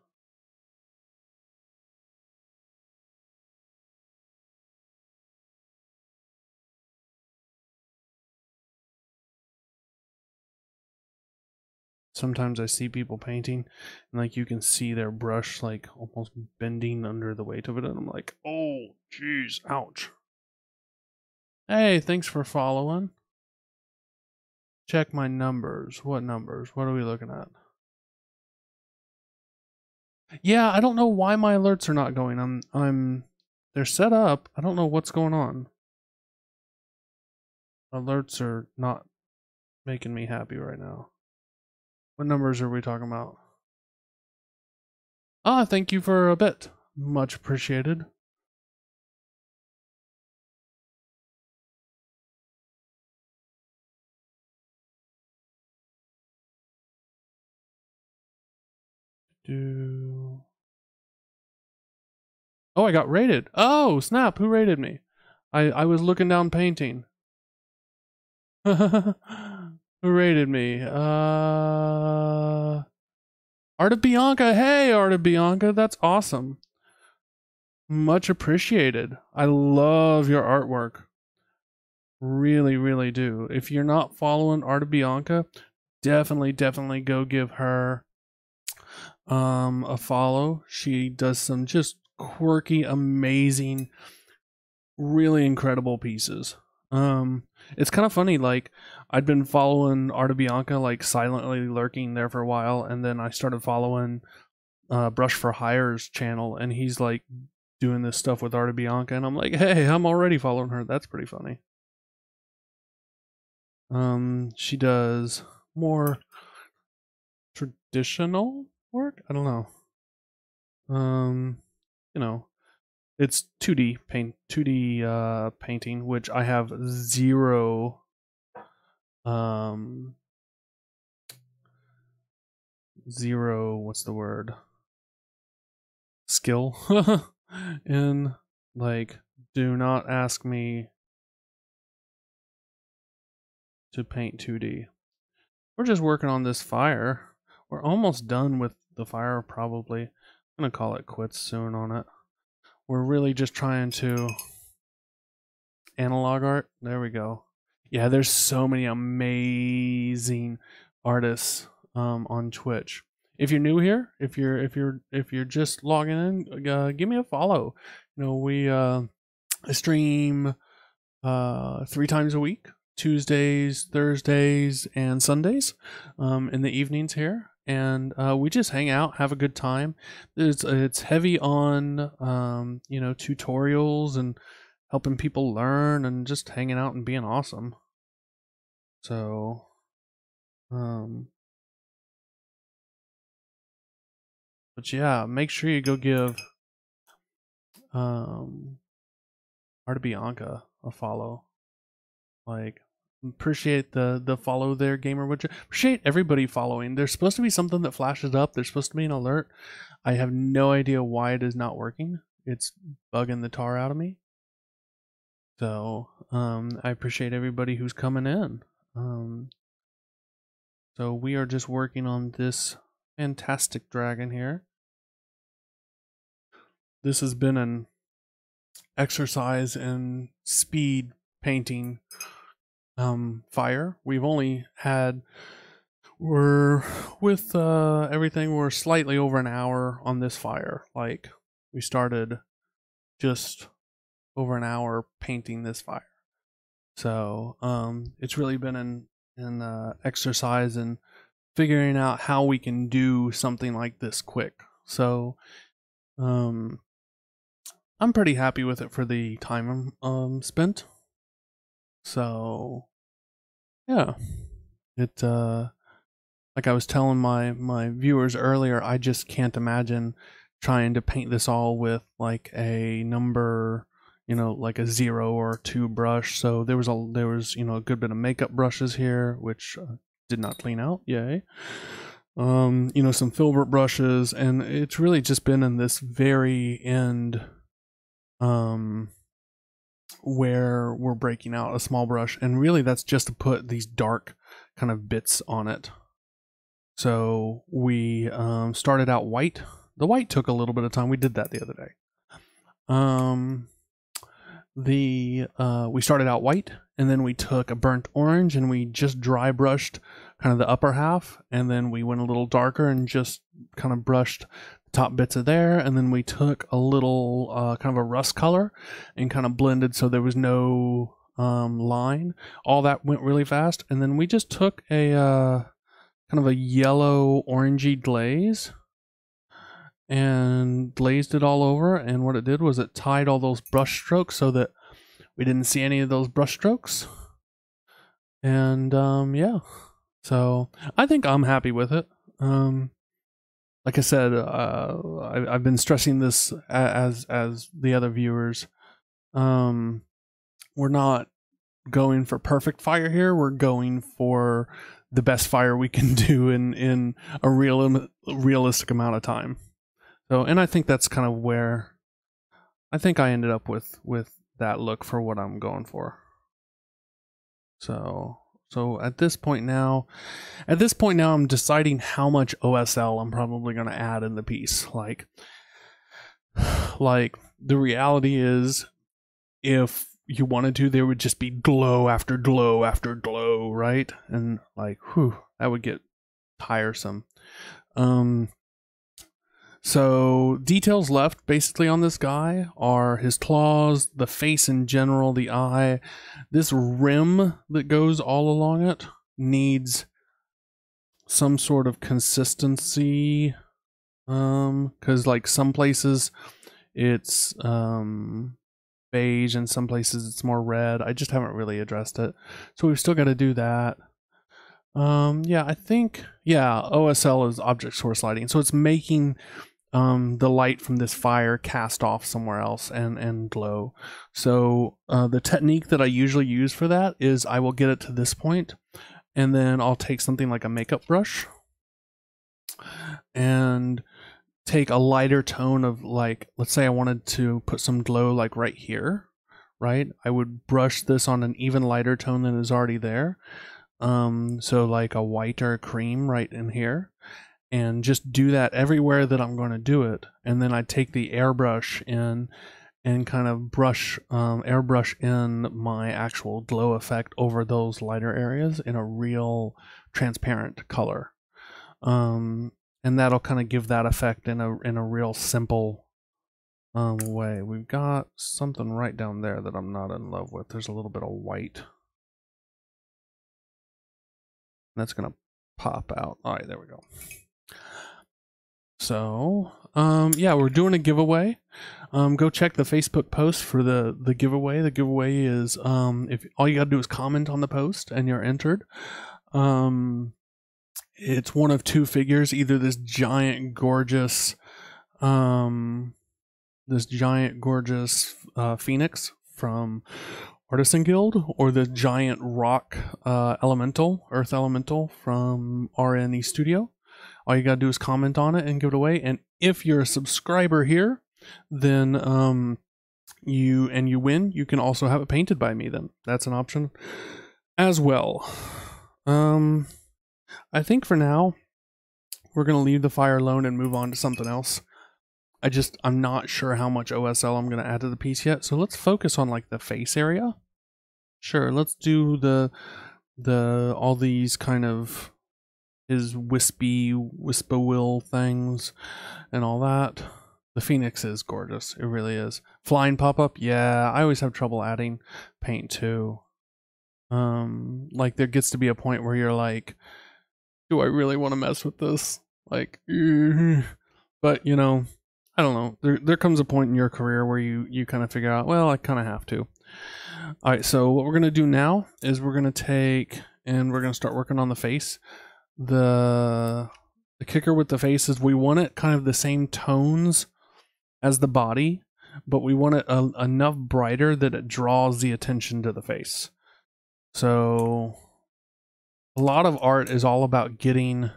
Sometimes I see people painting and like you can see their brush like almost bending under the weight of it, and I'm like, oh jeez, ouch. Hey, thanks for following. Check my numbers. What numbers? What are we looking at? Yeah, I don't know why my alerts are not going. They're set up. I don't know what's going on. Alerts are not making me happy right now. What numbers are we talking about? Ah, thank you for a bit. Much appreciated. Oh, I got rated. Oh, snap. Who rated me? I was looking down painting. Who rated me? Art of Bianca. Hey, Art of Bianca. That's awesome. Much appreciated. I love your artwork. Really, really do. If you're not following Art of Bianca, definitely go give her a follow. She does some just quirky, amazing, really incredible pieces. It's kind of funny, like I'd been following Art of Bianca, like silently lurking there for a while, and then I started following Brush for Hire's channel, and he's like doing this stuff with Art of Bianca, and I'm like, hey, I'm already following her. That's pretty funny. She does more traditional work. I don't know. You know, it's 2D paint, 2D painting, which I have zero um zero what's the word, skill in. Like, do not ask me to paint 2D. We're just working on this fire. We're almost done with the fire, probably. I'm gonna call it quits soon on it. We're really just trying to analog art. There we go. Yeah, there's so many amazing artists on Twitch. If you're new here, if you're just logging in, give me a follow. You know, we stream 3 times a week: Tuesdays, Thursdays, and Sundays, in the evenings here, and we just hang out, have a good time. It's heavy on tutorials and helping people learn and just hanging out and being awesome. So, but yeah, make sure you go give Art of Bianca a follow. Like, appreciate the follow there, Gamer Witcher. Appreciate everybody following. There's supposed to be something that flashes up. There's supposed to be an alert. I have no idea why it is not working. It's bugging the tar out of me. So, I appreciate everybody who's coming in. So we are just working on this fantastic dragon here. This has been an exercise in speed painting fire. We've only had, we're with everything, we're slightly over an hour on this fire. Like, we started just over an hour painting this fire. So it's really been an exercise in figuring out how we can do something like this quick. So I'm pretty happy with it for the time spent. So yeah, it like I was telling my viewers earlier, I just can't imagine trying to paint this all with like a number, you know, like a 0 or 2 brush. So there was a good bit of makeup brushes here, which did not clean out. Yay. Some filbert brushes, and it's really just been in this very end where we're breaking out a small brush, and really that's just to put these dark kind of bits on it. So we started out white. The white took a little bit of time. We did that the other day. We started out white, and then we took a burnt orange and we just dry brushed kind of the upper half, and then we went a little darker and just kind of brushed the top bits of there, and then we took a little kind of a rust color and kind of blended so there was no line. All that went really fast, and then we just took a kind of a yellow orangey glaze and glazed it all over, and what it did was it tied all those brush strokes so that we didn't see any of those brush strokes. And yeah, so I think I'm happy with it. Like I said, I've been stressing this as the other viewers. We're not going for perfect fire here. We're going for the best fire we can do in a realistic amount of time. So, and I think that's kind of where I think I ended up with that look for what I'm going for. So at this point now, I'm deciding how much OSL I'm probably going to add in the piece. Like the reality is, if you wanted to, there would just be glow after glow after glow, right? And like, whew, that would get tiresome. So details left basically on this guy are his claws, the face in general, the eye. This rim that goes all along it needs some sort of consistency, because like some places it's beige and some places it's more red. I just haven't really addressed it, so we've still got to do that. Yeah, I think, yeah, OSL is object source lighting, so it's making the light from this fire cast off somewhere else and glow. So the technique that I usually use for that is I will get it to this point, and then I'll take something like a makeup brush and take a lighter tone of, like, let's say I wanted to put some glow like right here, right? I would brush this on an even lighter tone than is already there. So like a white or a cream right in here, and just do that everywhere that I'm going to do it. And then I take the airbrush in and kind of airbrush in my actual glow effect over those lighter areas in a real transparent color. And that'll kind of give that effect in a real simple way. We've got something right down there that I'm not in love with. There's a little bit of white. That's gonna pop out. All right, there we go. So yeah, we're doing a giveaway. Go check the Facebook post for the giveaway. The giveaway is if all you gotta do is comment on the post and you're entered. It's one of 2 figures, either this giant gorgeous phoenix from Artisan Guild, or the giant rock earth elemental from RNE Studio. All you gotta do is comment on it and give it away. And if you're a subscriber here, then you win, you can also have it painted by me. Then that's an option as well. I think for now we're gonna leave the fire alone and move on to something else. I'm not sure how much OSL I'm gonna add to the piece yet, so let's focus on like the face area. Sure, let's do all these kind of his Wispawill things and all that. The Phoenix is gorgeous. It really is. Flying pop-up, yeah, I always have trouble adding paint too. Like there gets to be a point where you're like, do I really want to mess with this? Like, but you know, I don't know. There comes a point in your career where you kind of figure out, well, I kind of have to. All right, so what we're gonna do now is we're gonna take and we're gonna start working on the face. The kicker with the face is we want it kind of the same tones as the body, but we want it enough brighter that it draws the attention to the face. So a lot of art is all about getting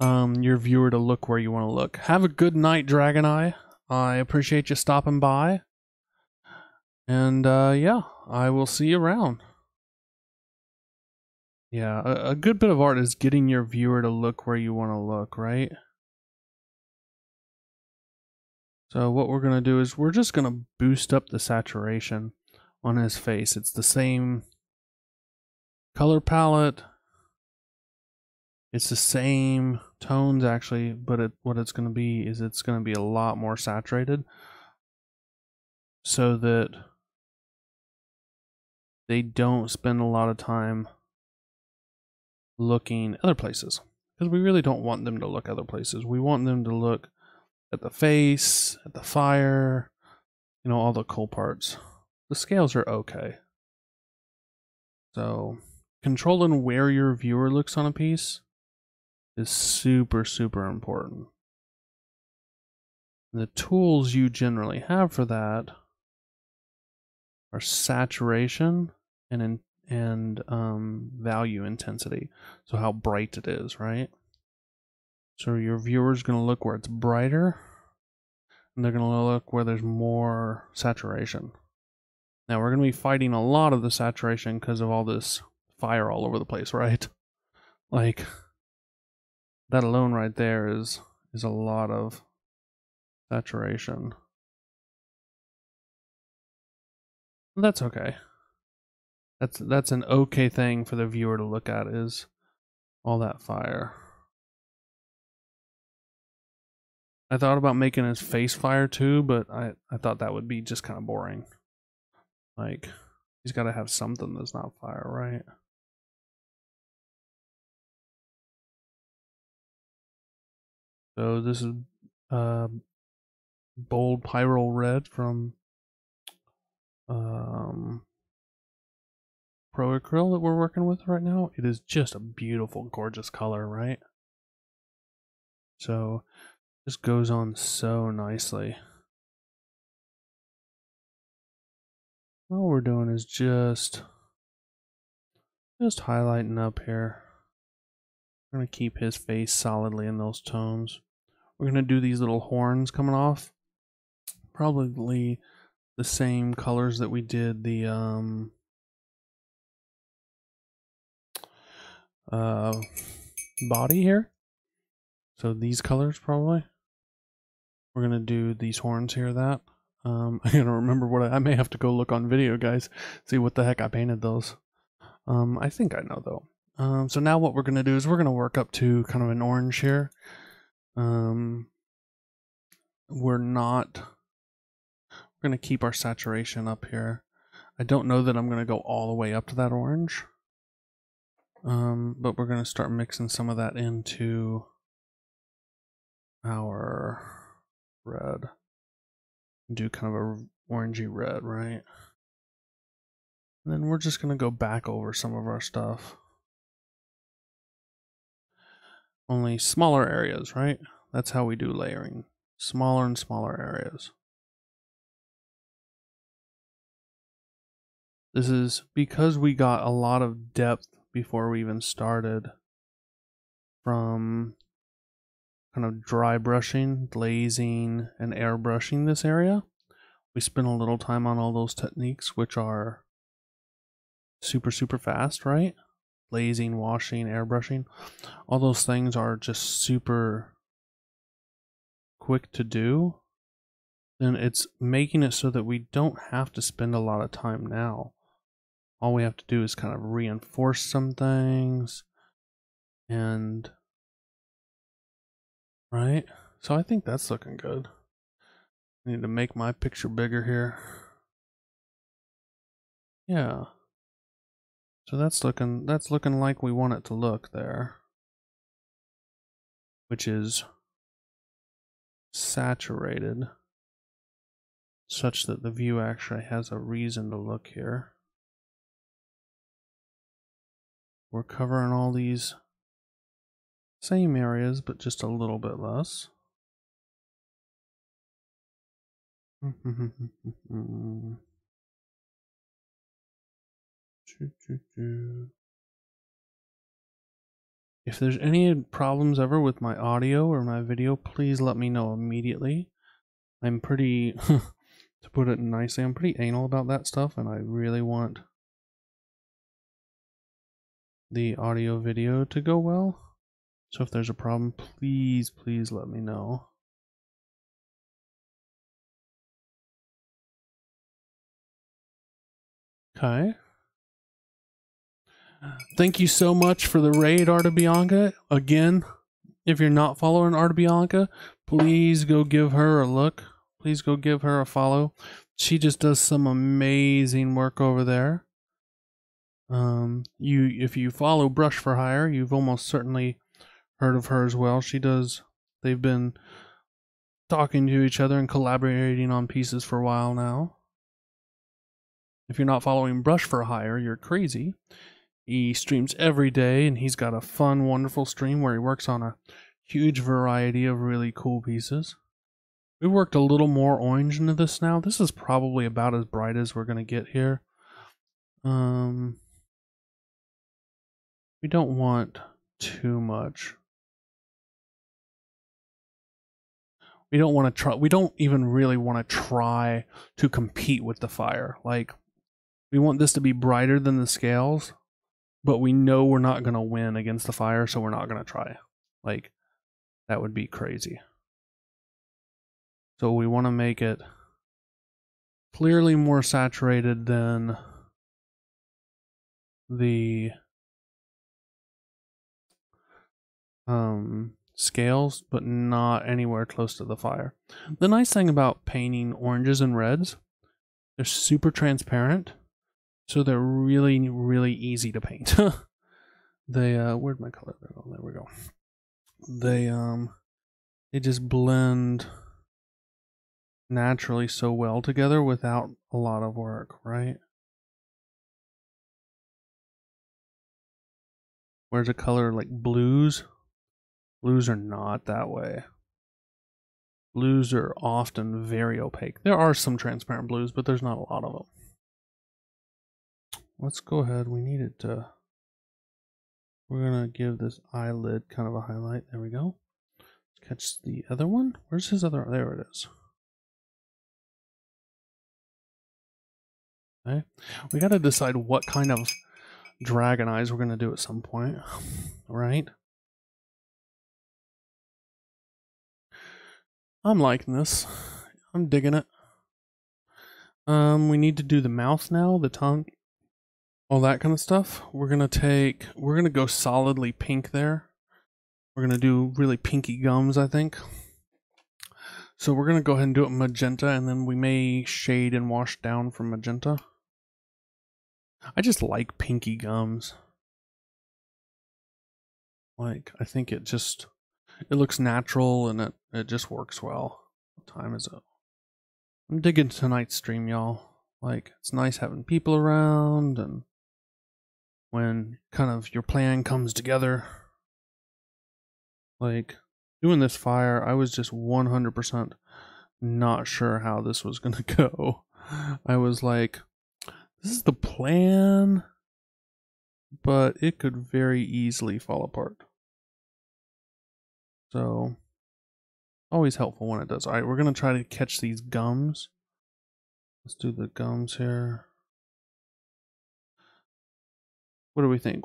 your viewer to look where you want to look. Have a good night, Dragon Eye. I appreciate you stopping by. And yeah, I will see you around. Yeah, a good bit of art is getting your viewer to look where you want to look, right? So what we're going to do is we're just going to boost up the saturation on his face. It's the same color palette. It's the same tones actually, but what it's going to be is it's going to be a lot more saturated so that they don't spend a lot of time looking other places, because we really don't want them to look other places. We want them to look at the face, at the fire, you know, all the cool parts. The scales are okay. So controlling where your viewer looks on a piece is super, super important. And the tools you generally have for that are saturation and value intensity. So how bright it is, right? So your viewer's going to look where it's brighter, and they're going to look where there's more saturation. Now we're going to be fighting a lot of the saturation because of all this fire all over the place, right? Like that alone right there is a lot of saturation. That's okay. That's an okay thing for the viewer to look at, is all that fire. I thought about making his face fire too, but I thought that would be just kind of boring. Like, he's got to have something that's not fire, right? So this is bold Pyrrole Red from Pro Acryl that we're working with right now. It is just a beautiful, gorgeous color, right? So this goes on so nicely. All we're doing is just highlighting up here. We're going to keep his face solidly in those tones. We're going to do these little horns coming off. Probably the same colors that we did the body here. So these colors probably. We're going to do these horns here, that. I gotta remember what I may have to go look on video, guys. See what the heck I painted those. I think I know though. So now what we're gonna do is we're gonna work up to kind of an orange here. We're gonna keep our saturation up here. I don't know that I'm gonna go all the way up to that orange. But we're gonna start mixing some of that into our red. Do kind of a orangey red, right? And then we're just gonna go back over some of our stuff. Only smaller areas, right? That's how we do layering. Smaller and smaller areas. This is because we got a lot of depth before we even started from kind of dry brushing, glazing, and airbrushing this area. We spent a little time on all those techniques, which are super, super fast, right? Glazing, washing, airbrushing. All those things are just super quick to do. Then it's making it so that we don't have to spend a lot of time now. All we have to do is kind of reinforce some things, and right? So I think that's looking good. I need to make my picture bigger here. Yeah. So that's looking like we want it to look there. which is saturated such that the view actually has a reason to look here. We're covering all these same areas, but just a little bit less. If there's any problems ever with my audio or my video, please let me know immediately. I'm pretty, to put it nicely, I'm pretty anal about that stuff, and I really want the audio video to go well. So if there's a problem, please let me know. Okay. Thank you so much for the raid, Arta Bianca. Again, if you're not following Arta Bianca, please go give her a look. Please go give her a follow. She just does some amazing work over there. If you follow Brush for Hire, you've almost certainly heard of her as well. They've been talking to each other and collaborating on pieces for a while now. If you're not following Brush for Hire, you're crazy. He streams every day, and he's got a fun, wonderful stream where he works on a huge variety of really cool pieces. We worked a little more orange into this now. This is probably about as bright as we're going to get here. We don't want too much. We don't even really want to try to compete with the fire. Like, we want this to be brighter than the scales, but we know we're not going to win against the fire, so we're not going to try. Like, that would be crazy. So we want to make it clearly more saturated than the scales, but not anywhere close to the fire. The nice thing about painting oranges and reds, they're super transparent, so they're really, really easy to paint. They where'd my color go? There we go. They just blend naturally so well together without a lot of work, right? Where's a color like blues? Blues are not that way. Blues are often very opaque. There are some transparent blues, but there's not a lot of them. Let's go ahead. We need it to... We're going to give this eyelid kind of a highlight. There we go. Let's catch the other one. Where's his other... There it is. Okay. We got to decide what kind of dragon eyes we're going to do at some point. Right? I'm liking this. I'm digging it. We need to do the mouth now, the tongue, all that kind of stuff. We're gonna go solidly pink there. We're gonna do really pinky gums, I think. So we're gonna go ahead and do it magenta, and then we may shade and wash down from magenta. I just like pinky gums. Like, I think it looks natural, and it just works well. What time is it? I'm digging tonight's stream, y'all. Like, it's nice having people around, and when kind of your plan comes together. Like, doing this fire, I was just 100% not sure how this was gonna go. I was like, this is the plan, but it could very easily fall apart. So, always helpful when it does. Alright, we're gonna try to catch these gums. Let's do the gums here. What do we think?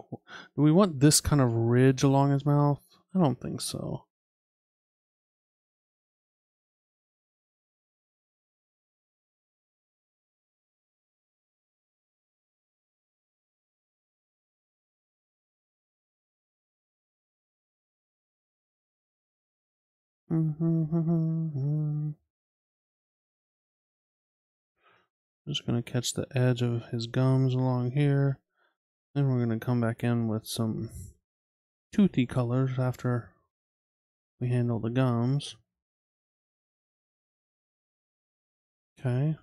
Do we want this kind of ridge along his mouth? I don't think so. Just gonna catch the edge of his gums along here. Then we're gonna come back in with some toothy colors after we handle the gums. Okay.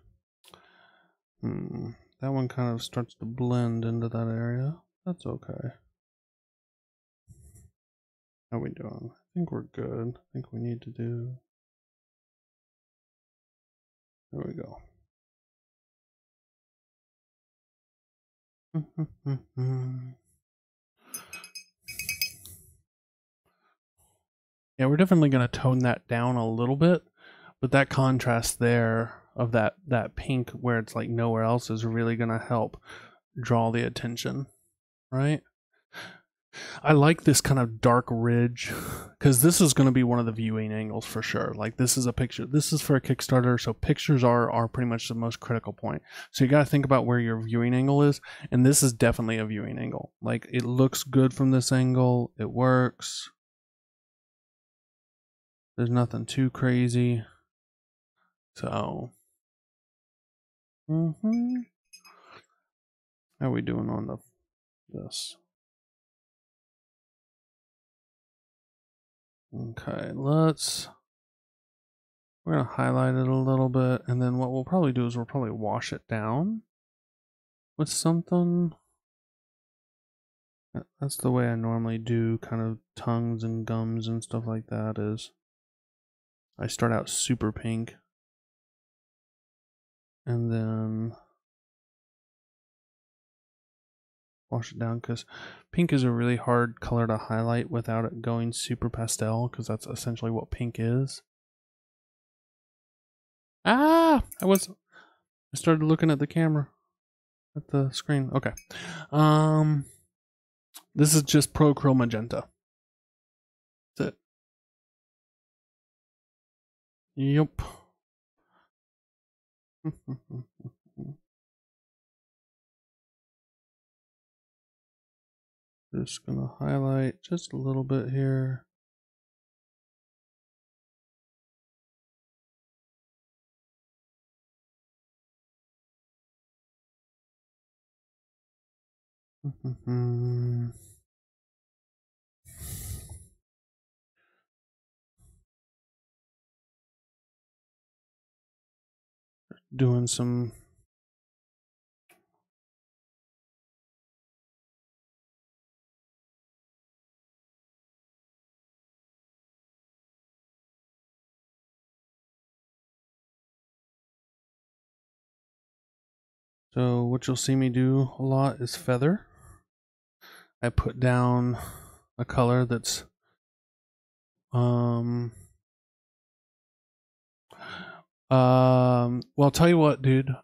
That one kind of starts to blend into that area. That's okay. How we doing? I think we're good. I think we need to do... There we go. Yeah, we're definitely going to tone that down a little bit, but that contrast there of that pink where it's like nowhere else is really going to help draw the attention, right? I like this kind of dark ridge because this is going to be one of the viewing angles for sure. Like this is a picture. This is for a Kickstarter, so pictures are pretty much the most critical point. So you got to think about where your viewing angle is, and this is definitely a viewing angle. Like it looks good from this angle. It works. There's nothing too crazy. So, how are we doing on this? Okay, we're gonna highlight it a little bit, and then what we'll probably do is we'll probably wash it down with something. That's the way I normally do kind of tongues and gums and stuff like that. Is I start out super pink, and then wash it down, because pink is a really hard color to highlight without it going super pastel, because that's essentially what pink is. I started looking at the camera, at the screen. Okay. This is just Prochrome Magenta. That's it. Yep. Just gonna highlight just a little bit here. Doing some so what you'll see me do a lot is feather. I put down a color that's well, I'll tell you what, dude.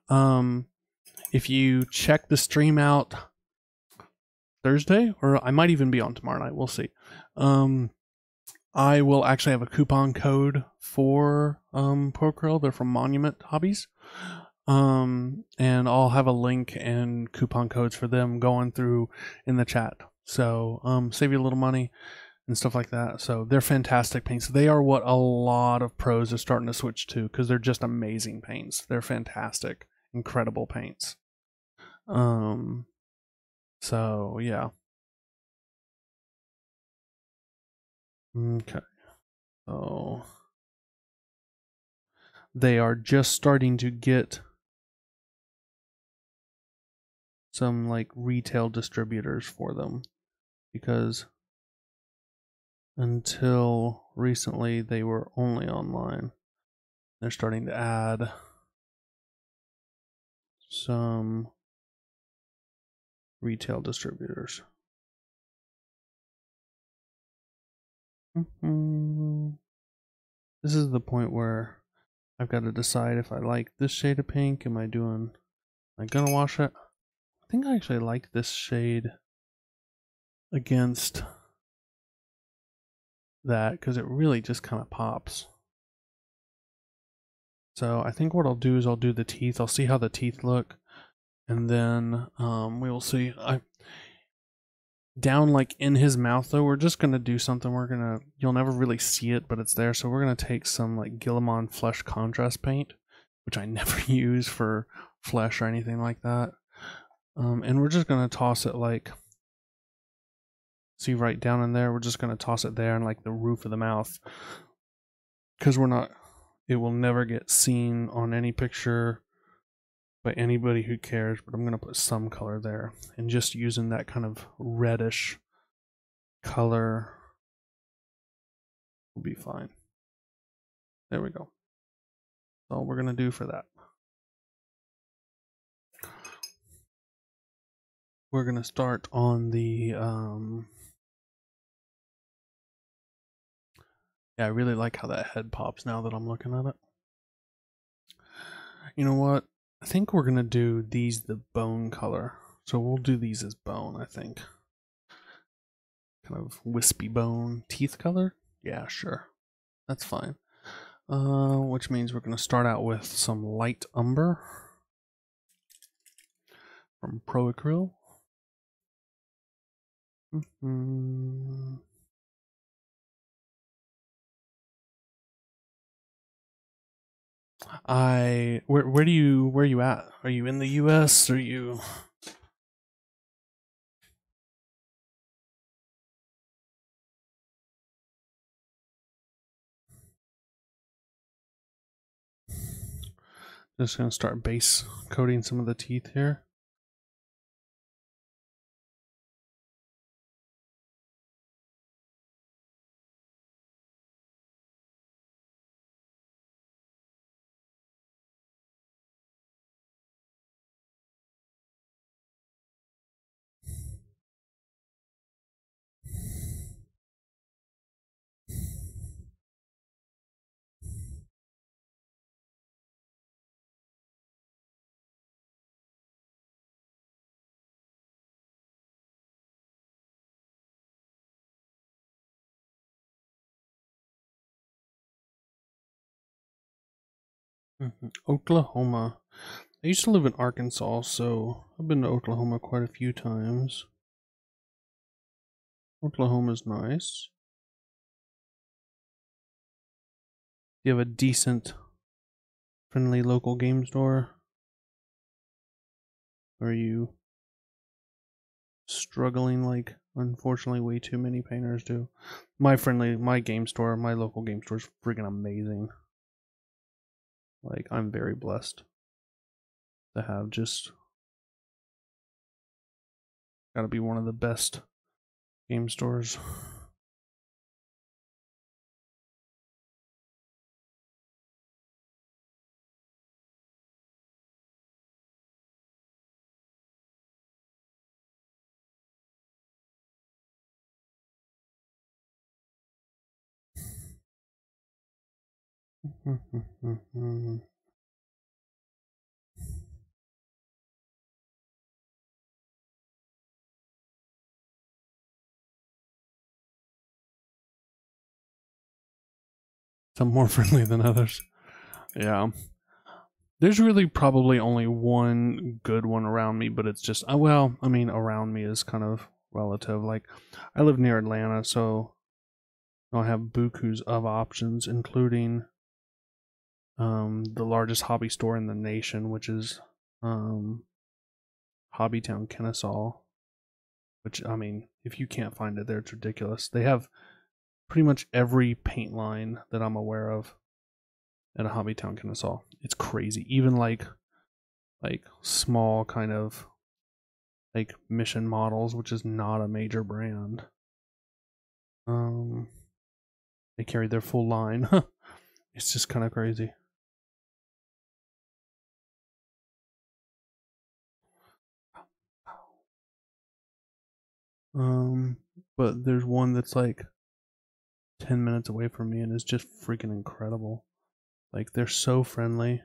If you check the stream out Thursday, or I might even be on tomorrow night, we'll see. I will actually have a coupon code for Prochrome. They're from Monument Hobbies. And I'll have a link and coupon codes for them going through in the chat. So save you a little money and stuff like that. So they're fantastic paints. They are what a lot of pros are starting to switch to, because they're just amazing paints. They're fantastic, incredible paints. So yeah. Okay. So they are just starting to get some like retail distributors for them, because until recently they were only online. They're starting to add some retail distributors. This is the point where I've got to decide if I like this shade of pink. Am I gonna wash it? I think I actually like this shade against that, because it really just kind of pops. So I think what I'll do is I'll do the teeth. I'll see how the teeth look, and then we will see. Down like in his mouth though, we're just gonna do something. You'll never really see it, but it's there. So we're gonna take some like Guillamon Flesh contrast paint, which I never use for flesh or anything like that. And we're just gonna toss it like See right down in there? We're just going to toss it there in like the roof of the mouth. Because it will never get seen on any picture by anybody who cares, but I'm going to put some color there. And just using that kind of reddish color will be fine. There we go. That's all we're going to do for that. We're going to start on the... Yeah, I really like how that head pops now that I'm looking at it. You know what? I think we're going to do these the bone color. So we'll do these as bone, I think. Kind of wispy bone teeth color? Yeah, sure. That's fine. Which means we're going to start out with some light umber from Pro Acryl. Where are you at? Are you in the US? Are you just gonna start base coating some of the teeth here? Oklahoma. I used to live in Arkansas, so I've been to Oklahoma quite a few times. Oklahoma's nice. You have a decent, friendly local game store? Or are you struggling like unfortunately way too many painters do? My local game store is freaking amazing. Like, I'm very blessed to have just gotta be one of the best game stores. Some more friendly than others. Yeah. There's really probably only one good one around me, but it's just, well, I mean, around me is kind of relative. Like, I live near Atlanta, so I have bukus of options, including the largest hobby store in the nation, which is Hobbytown, Kennesaw. Which, I mean, if you can't find it there, it's ridiculous. They have pretty much every paint line that I'm aware of at a Hobbytown, Kennesaw. It's crazy. Even like small kind of like Mission Models, which is not a major brand. They carry their full line. It's just kind of crazy. But there's one that's like 10 minutes away from me and is just freaking incredible. Like, they're so friendly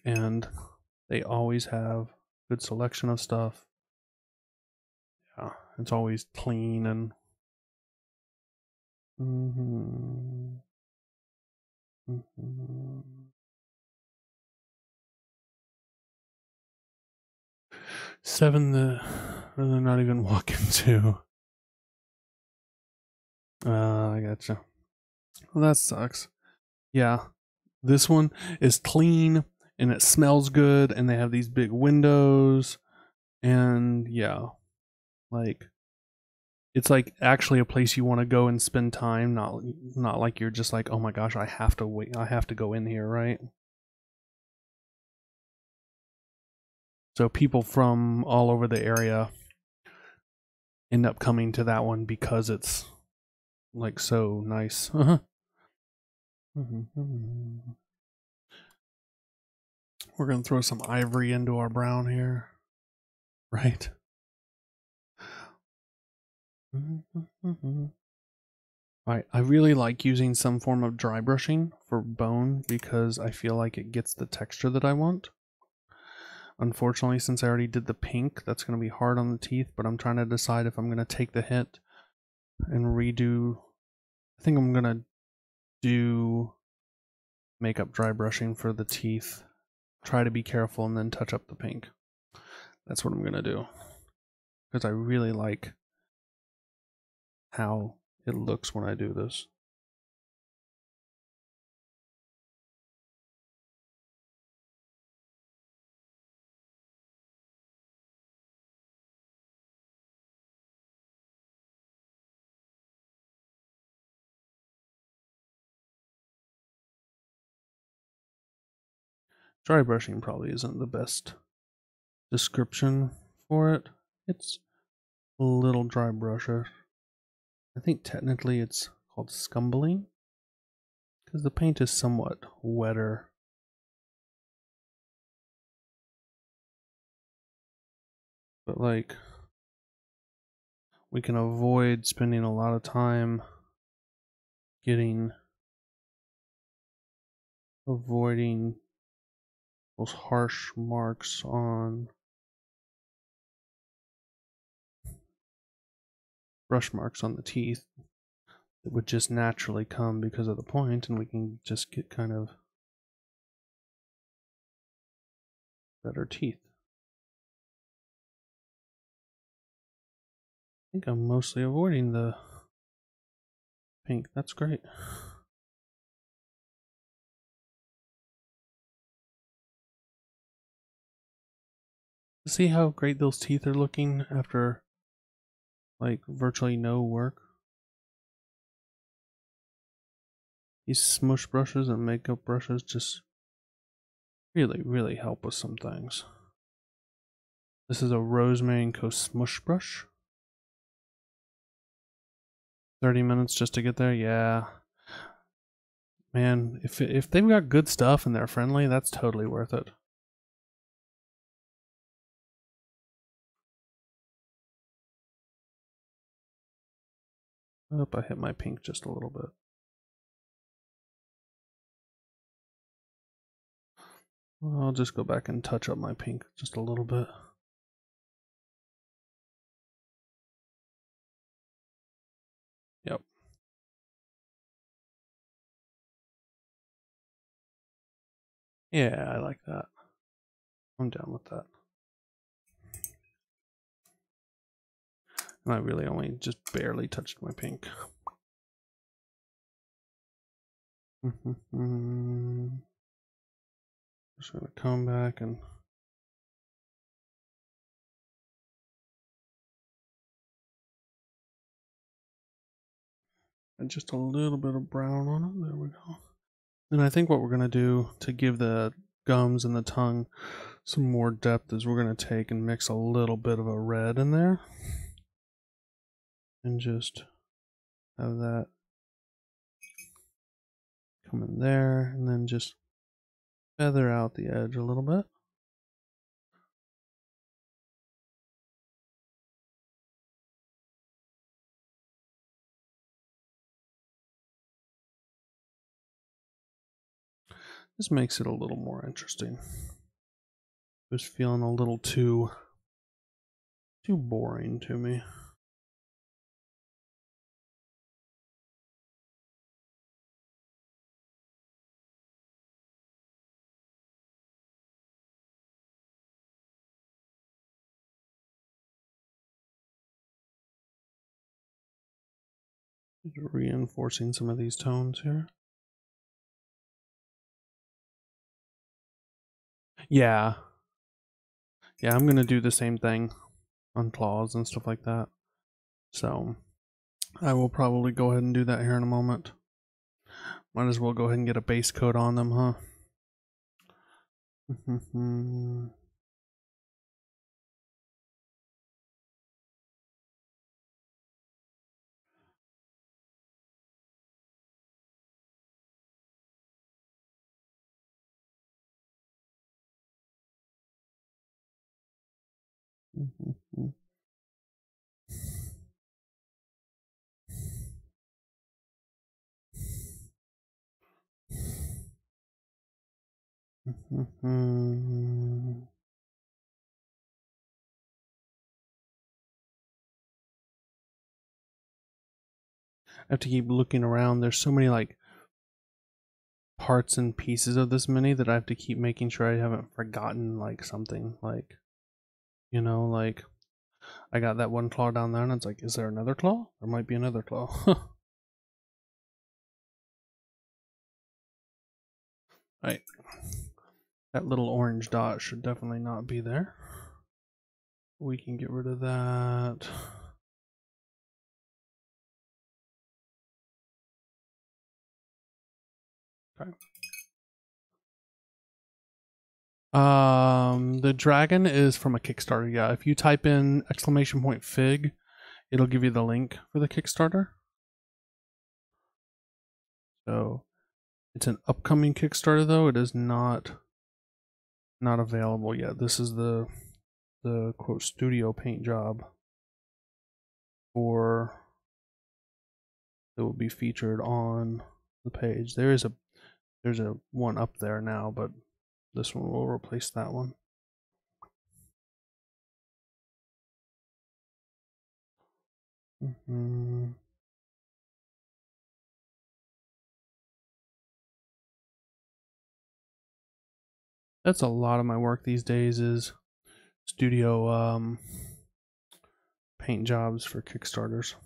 and they always have good selection of stuff. Yeah, it's always clean and Seven they're not even walking to. I gotcha. Well, that sucks. Yeah. This one is clean and it smells good and they have these big windows and yeah. Like, it's like actually a place you want to go and spend time, not like you're just like, oh my gosh, I have to wait, I have to go in here, right? So people from all over the area end up coming to that one because it's like so nice. We're gonna throw some ivory into our brown here, right? I really like using some form of dry brushing for bone because I feel like it gets the texture that I want. Unfortunately, since I already did the pink, that's going to be hard on the teeth, but I'm trying to decide if I'm going to take the hit and redo. I think I'm going to do makeup dry brushing for the teeth. Try to be careful and then touch up the pink. That's what I'm going to do. Because I really like how it looks when I do this. Dry brushing probably isn't the best description for it. It's a little dry brusher. I think technically it's called scumbling because the paint is somewhat wetter. But like, we can avoid spending a lot of time avoiding those harsh marks on brush marks on the teeth that would just naturally come because of the point, and we can just get kind of better teeth. I think I'm mostly avoiding the pink. That's great. See how great those teeth are looking after like virtually no work? These smush brushes and makeup brushes just really help with some things. This is a Rosemary & Co smush brush. 30 minutes just to get there? Yeah. Man, if they've got good stuff and they're friendly, that's totally worth it. Oh, I hit my pink just a little bit. I'll just go back and touch up my pink just a little bit. Yep. Yeah, I like that. I'm down with that. And I really only just barely touched my pink. Just gonna come back and just a little bit of brown on it. There we go. And I think what we're gonna do to give the gums and the tongue some more depth is we're gonna take and mix a little bit of a red in there. And just have that come in there, and then just feather out the edge a little bit. This makes it a little more interesting. Just feeling a little too boring to me. Reinforcing some of these tones here. Yeah. Yeah, I'm gonna do the same thing on claws and stuff like that. So I will probably go ahead and do that here in a moment. Might as well go ahead and get a base coat on them, huh? I have to keep looking around. There's so many like parts and pieces of this mini that I have to keep making sure I haven't forgotten like something, like, you know, like I got that one claw down there and it's like, is there another claw? There might be another claw. Right. That little orange dot should definitely not be there. We can get rid of that. Okay. The dragon is from a Kickstarter. Yeah, if you type in !fig, it'll give you the link for the Kickstarter. So it's an upcoming Kickstarter though. It is not available yet. This is the quote studio paint job for that will be featured on the page. There's a one up there now, but this one will replace that one. That's a lot of my work these days, is studio paint jobs for Kickstarters. I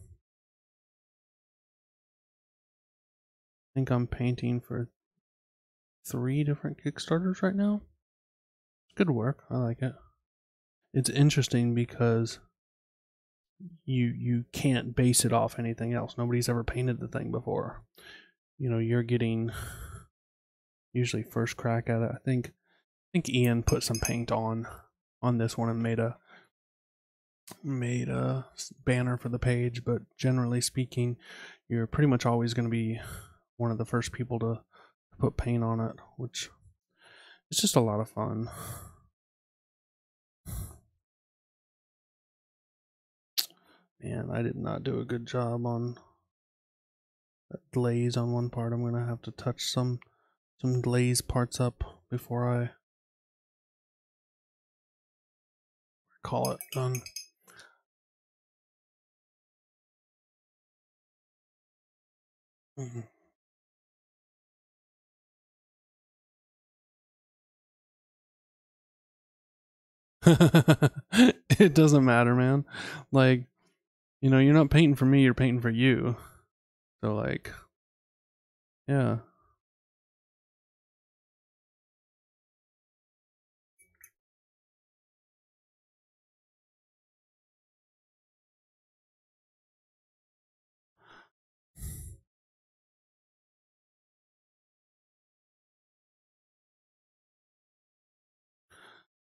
think I'm painting for 3 different Kickstarters right now. Good work. I like it. It's interesting because you can't base it off anything else. Nobody's ever painted the thing before. You know, you're getting usually first crack at it. I think Ian put some paint on this one and made a banner for the page, but generally speaking, you're pretty much always going to be one of the first people to put paint on it, which is just a lot of fun. Man, I did not do a good job on that glaze on one part. I'm gonna have to touch some glaze parts up before I call it done. It doesn't matter, man. Like, you know, you're not painting for me, you're painting for you. So like, yeah.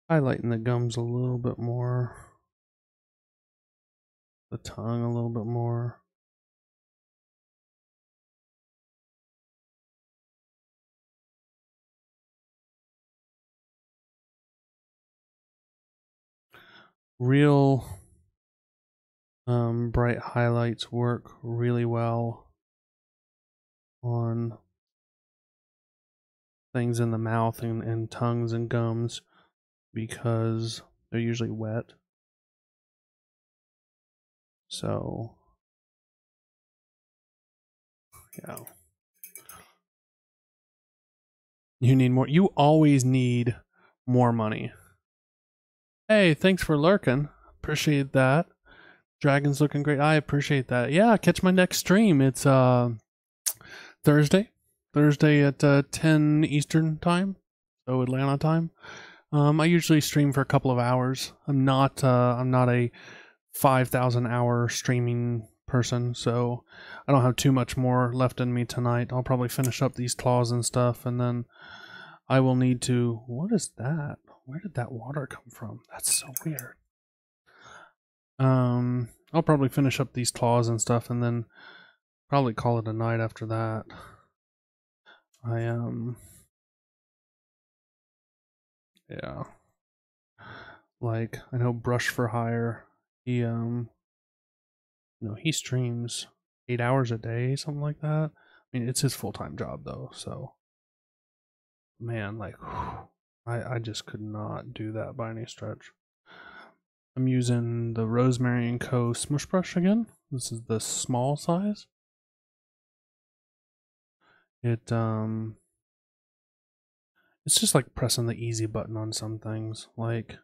Highlighting the gums a little bit more. The tongue a little bit more. Real bright highlights work really well on things in the mouth and tongues and gums because they're usually wet. So, yeah. You need more. You always need more money. Hey, thanks for lurking. Appreciate that. Dragon's looking great. I appreciate that. Yeah, catch my next stream. It's Thursday at 10 Eastern time, so Atlanta time. I usually stream for a couple of hours. I'm not a 5,000 hour streaming person, so I don't have too much more left in me tonight. I'll probably finish up these claws and stuff, and then I will need to... What is that? Where did that water come from? That's so weird. I'll probably finish up these claws and stuff, and then probably call it a night after that. Yeah. Like, I know Brush for Hire, he, he streams 8 hours a day, something like that. I mean, it's his full-time job, though, so... Man, like, I just could not do that by any stretch. I'm using the Rosemary & Co. Smush Brush again. This is the small size. It's just like pressing the easy button on some things. Like,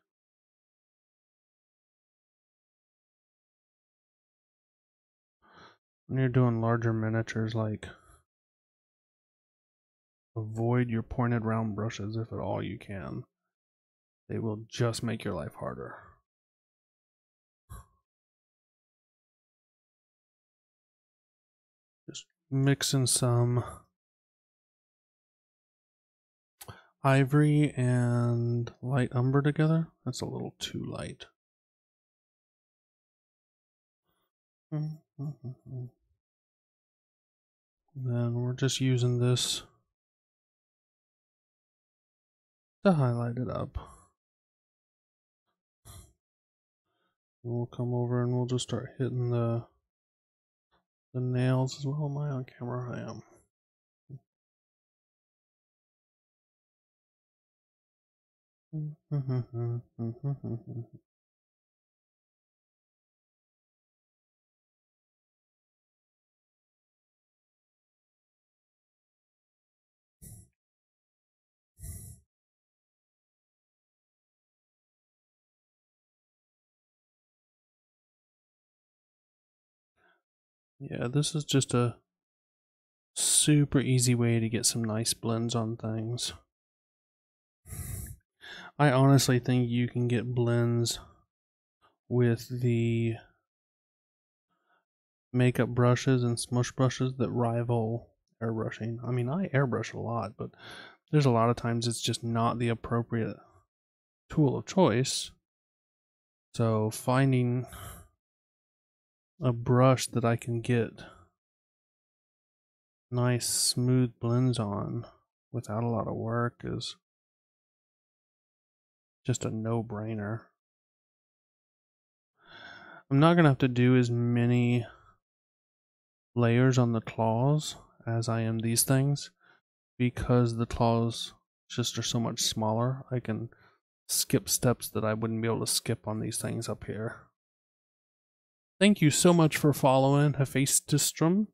when you're doing larger miniatures, like, avoid your pointed round brushes if at all you can. They will just make your life harder. Just mixing some ivory and light umber together. That's a little too light. Then we're just using this to highlight it up. We'll come over and we'll just start hitting the nails as well. Am I on camera? I am. Yeah, this is just a super easy way to get some nice blends on things. I honestly think you can get blends with the makeup brushes and smush brushes that rival airbrushing. I mean, I airbrush a lot, but there's a lot of times it's just not the appropriate tool of choice. So finding a brush that I can get nice smooth blends on without a lot of work is just a no-brainer. I'm not gonna have to do as many layers on the claws as I am these things because the claws just are so much smaller. I can skip steps that I wouldn't be able to skip on these things up here. Thank you so much for following Hephaestus. I'm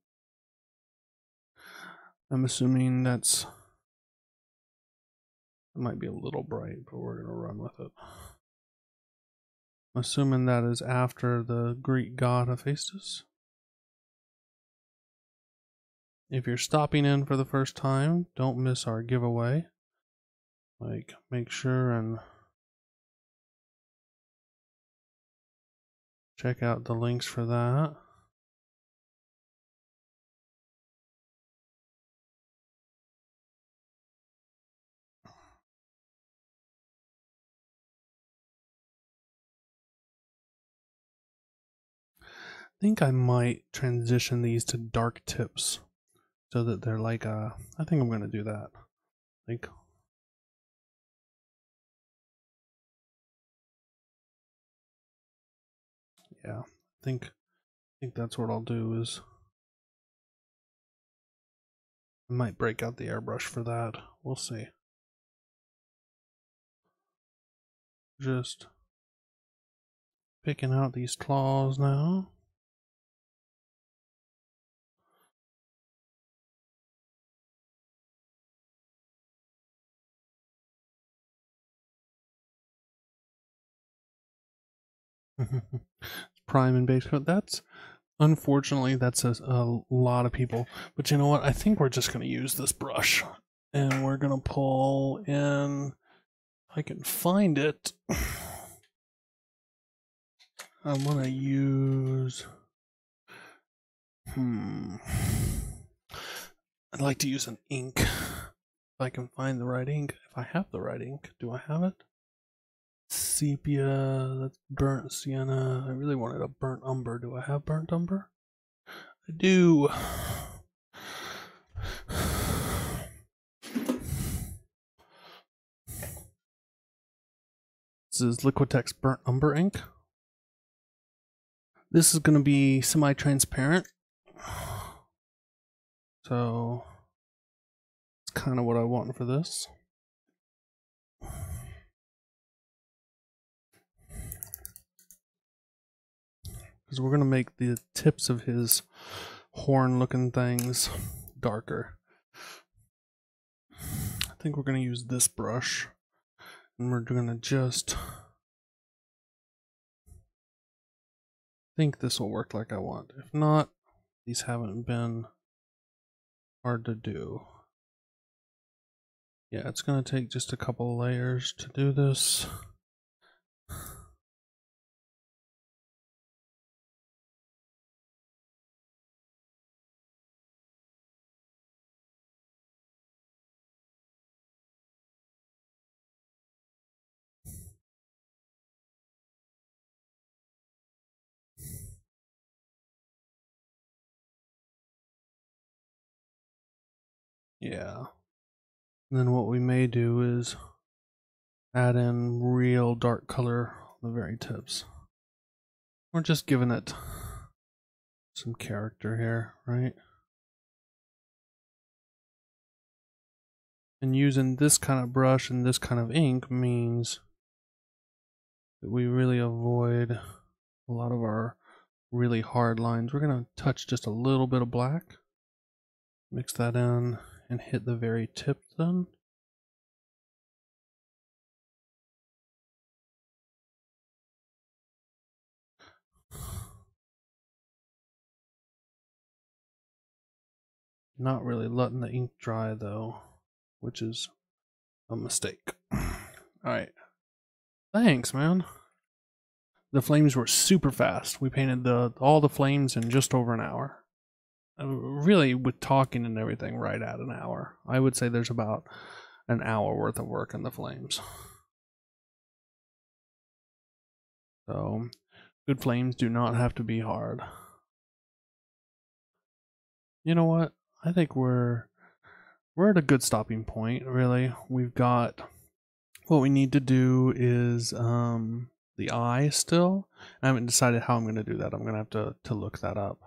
assuming it might be a little bright, but we're gonna run with it. I'm assuming that is after the Greek god Hephaestus. If you're stopping in for the first time, don't miss our giveaway. Like, make sure and check out the links for that. I think I might transition these to dark tips so that they're like I think I'm going to do that. Like, yeah, I think that's what I'll do. Is I might break out the airbrush for that. We'll see. Just picking out these claws now. Prime and base coat. That's unfortunately that's a lot of people. But you know what? I think we're just gonna use this brush, and we're gonna pull in. If I can find it. I'm gonna use I'd like to use an ink. If I can find the right ink. If I have the right ink. Do I have it? Sepia, that's burnt sienna. I really wanted a burnt umber. Do I have burnt umber? I do. This is Liquitex burnt umber ink. This is going to be semi-transparent. So it's kind of what I want for this. Because we're going to make the tips of his horn-looking things darker. I think we're going to use this brush. And we're going to just... think this will work like I want. If not, these haven't been hard to do. Yeah, it's going to take just a couple layers to do this. Yeah. And then what we may do is add in real dark color on the very tips. We're just giving it some character here, right? And using this kind of brush and this kind of ink means that we really avoid a lot of our really hard lines. We're going to touch just a little bit of black, mix that in, and hit the very tip then. Not really letting the ink dry though, which is a mistake. Alright. Thanks, man. The flames were super fast. We painted all the flames in just over an hour. Really, with talking and everything, right at an hour. I would say there's about an hour worth of work in the flames. So, good flames do not have to be hard. You know what? I think we're at a good stopping point, really. We've got what we need to do is the eye still. I haven't decided how I'm going to do that. I'm going to have to look that up.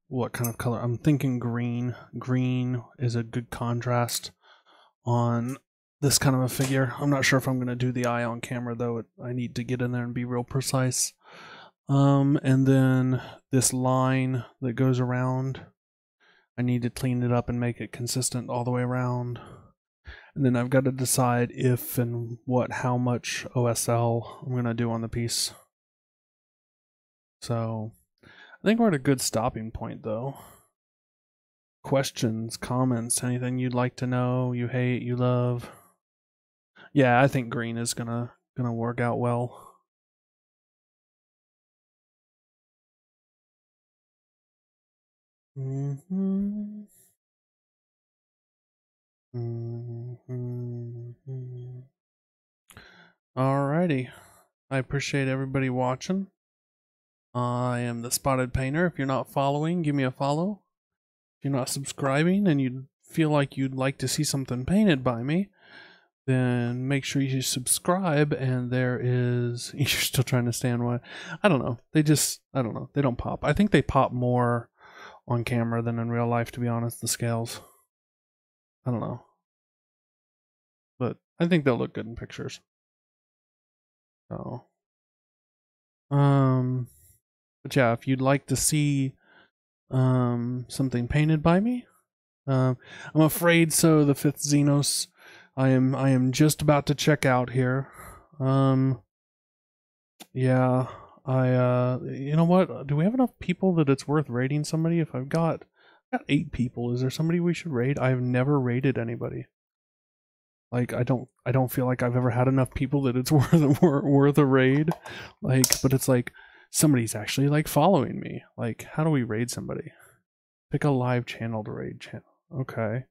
What kind of color? I'm thinking green. Green is a good contrast on this kind of a figure. I'm not sure if I'm going to do the eye on camera though. I need to get in there and be real precise. And then this line that goes around, I need to clean it up and make it consistent all the way around. And then I've got to decide if and how much OSL I'm going to do on the piece. So I think we're at a good stopping point though. Questions, comments, anything you'd like to know, you hate, you love? Yeah, I think green is gonna work out well. Alrighty. I appreciate everybody watching. I am the Spotted Painter. If you're not following, give me a follow. If you're not subscribing and you feel like you'd like to see something painted by me, then make sure you subscribe. And there is... You're still trying to stand one. I don't know. I don't know. They don't pop. I think they pop more on camera than in real life, to be honest, the scales. I don't know. But I think they'll look good in pictures. So... But yeah, if you'd like to see something painted by me, I'm afraid so. The 5th Xenos, I am just about to check out here. Yeah, you know what? Do we have enough people that it's worth raiding somebody? If I've got 8 people, is there somebody we should raid? I've never raided anybody. Like I don't feel like I've ever had enough people that it's worth a raid. Like, but it's like, Somebody's actually like following me. Like, how do we raid somebody? Pick a live channel to raid channel. Okay.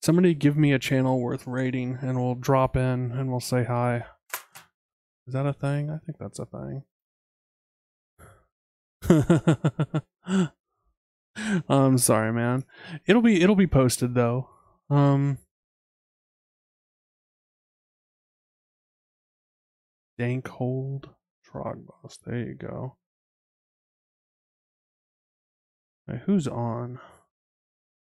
Somebody give me a channel worth raiding and we'll drop in and we'll say hi. Is that a thing? I think that's a thing. I'm sorry, man. It'll be posted though. Dankhold Trogboss. There you go. Right, who's on?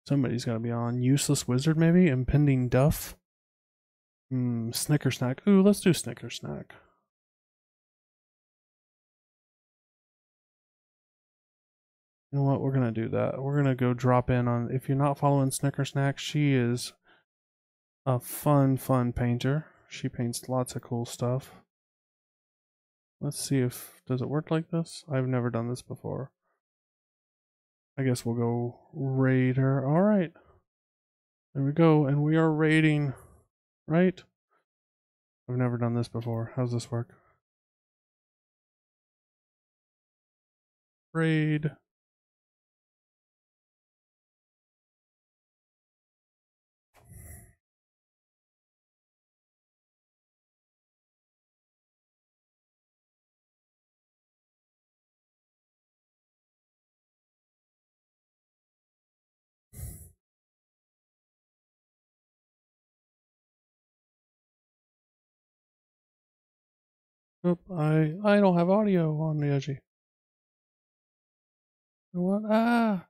Somebody's gotta be on. Useless Wizard, maybe? Impending Duff? Snicker Snack. Ooh, let's do Snicker Snack. You know what? We're gonna do that. We're gonna go drop in on. If you're not following Snicker Snack, she is a fun painter. She paints lots of cool stuff. Let's see if does it work like this? I've never done this before. I guess we'll go raid her. All right, there we go, and we are raiding. Right? I've never done this before. How's this work? Raid. Oop, I don't have audio on the edgy. What? Ah!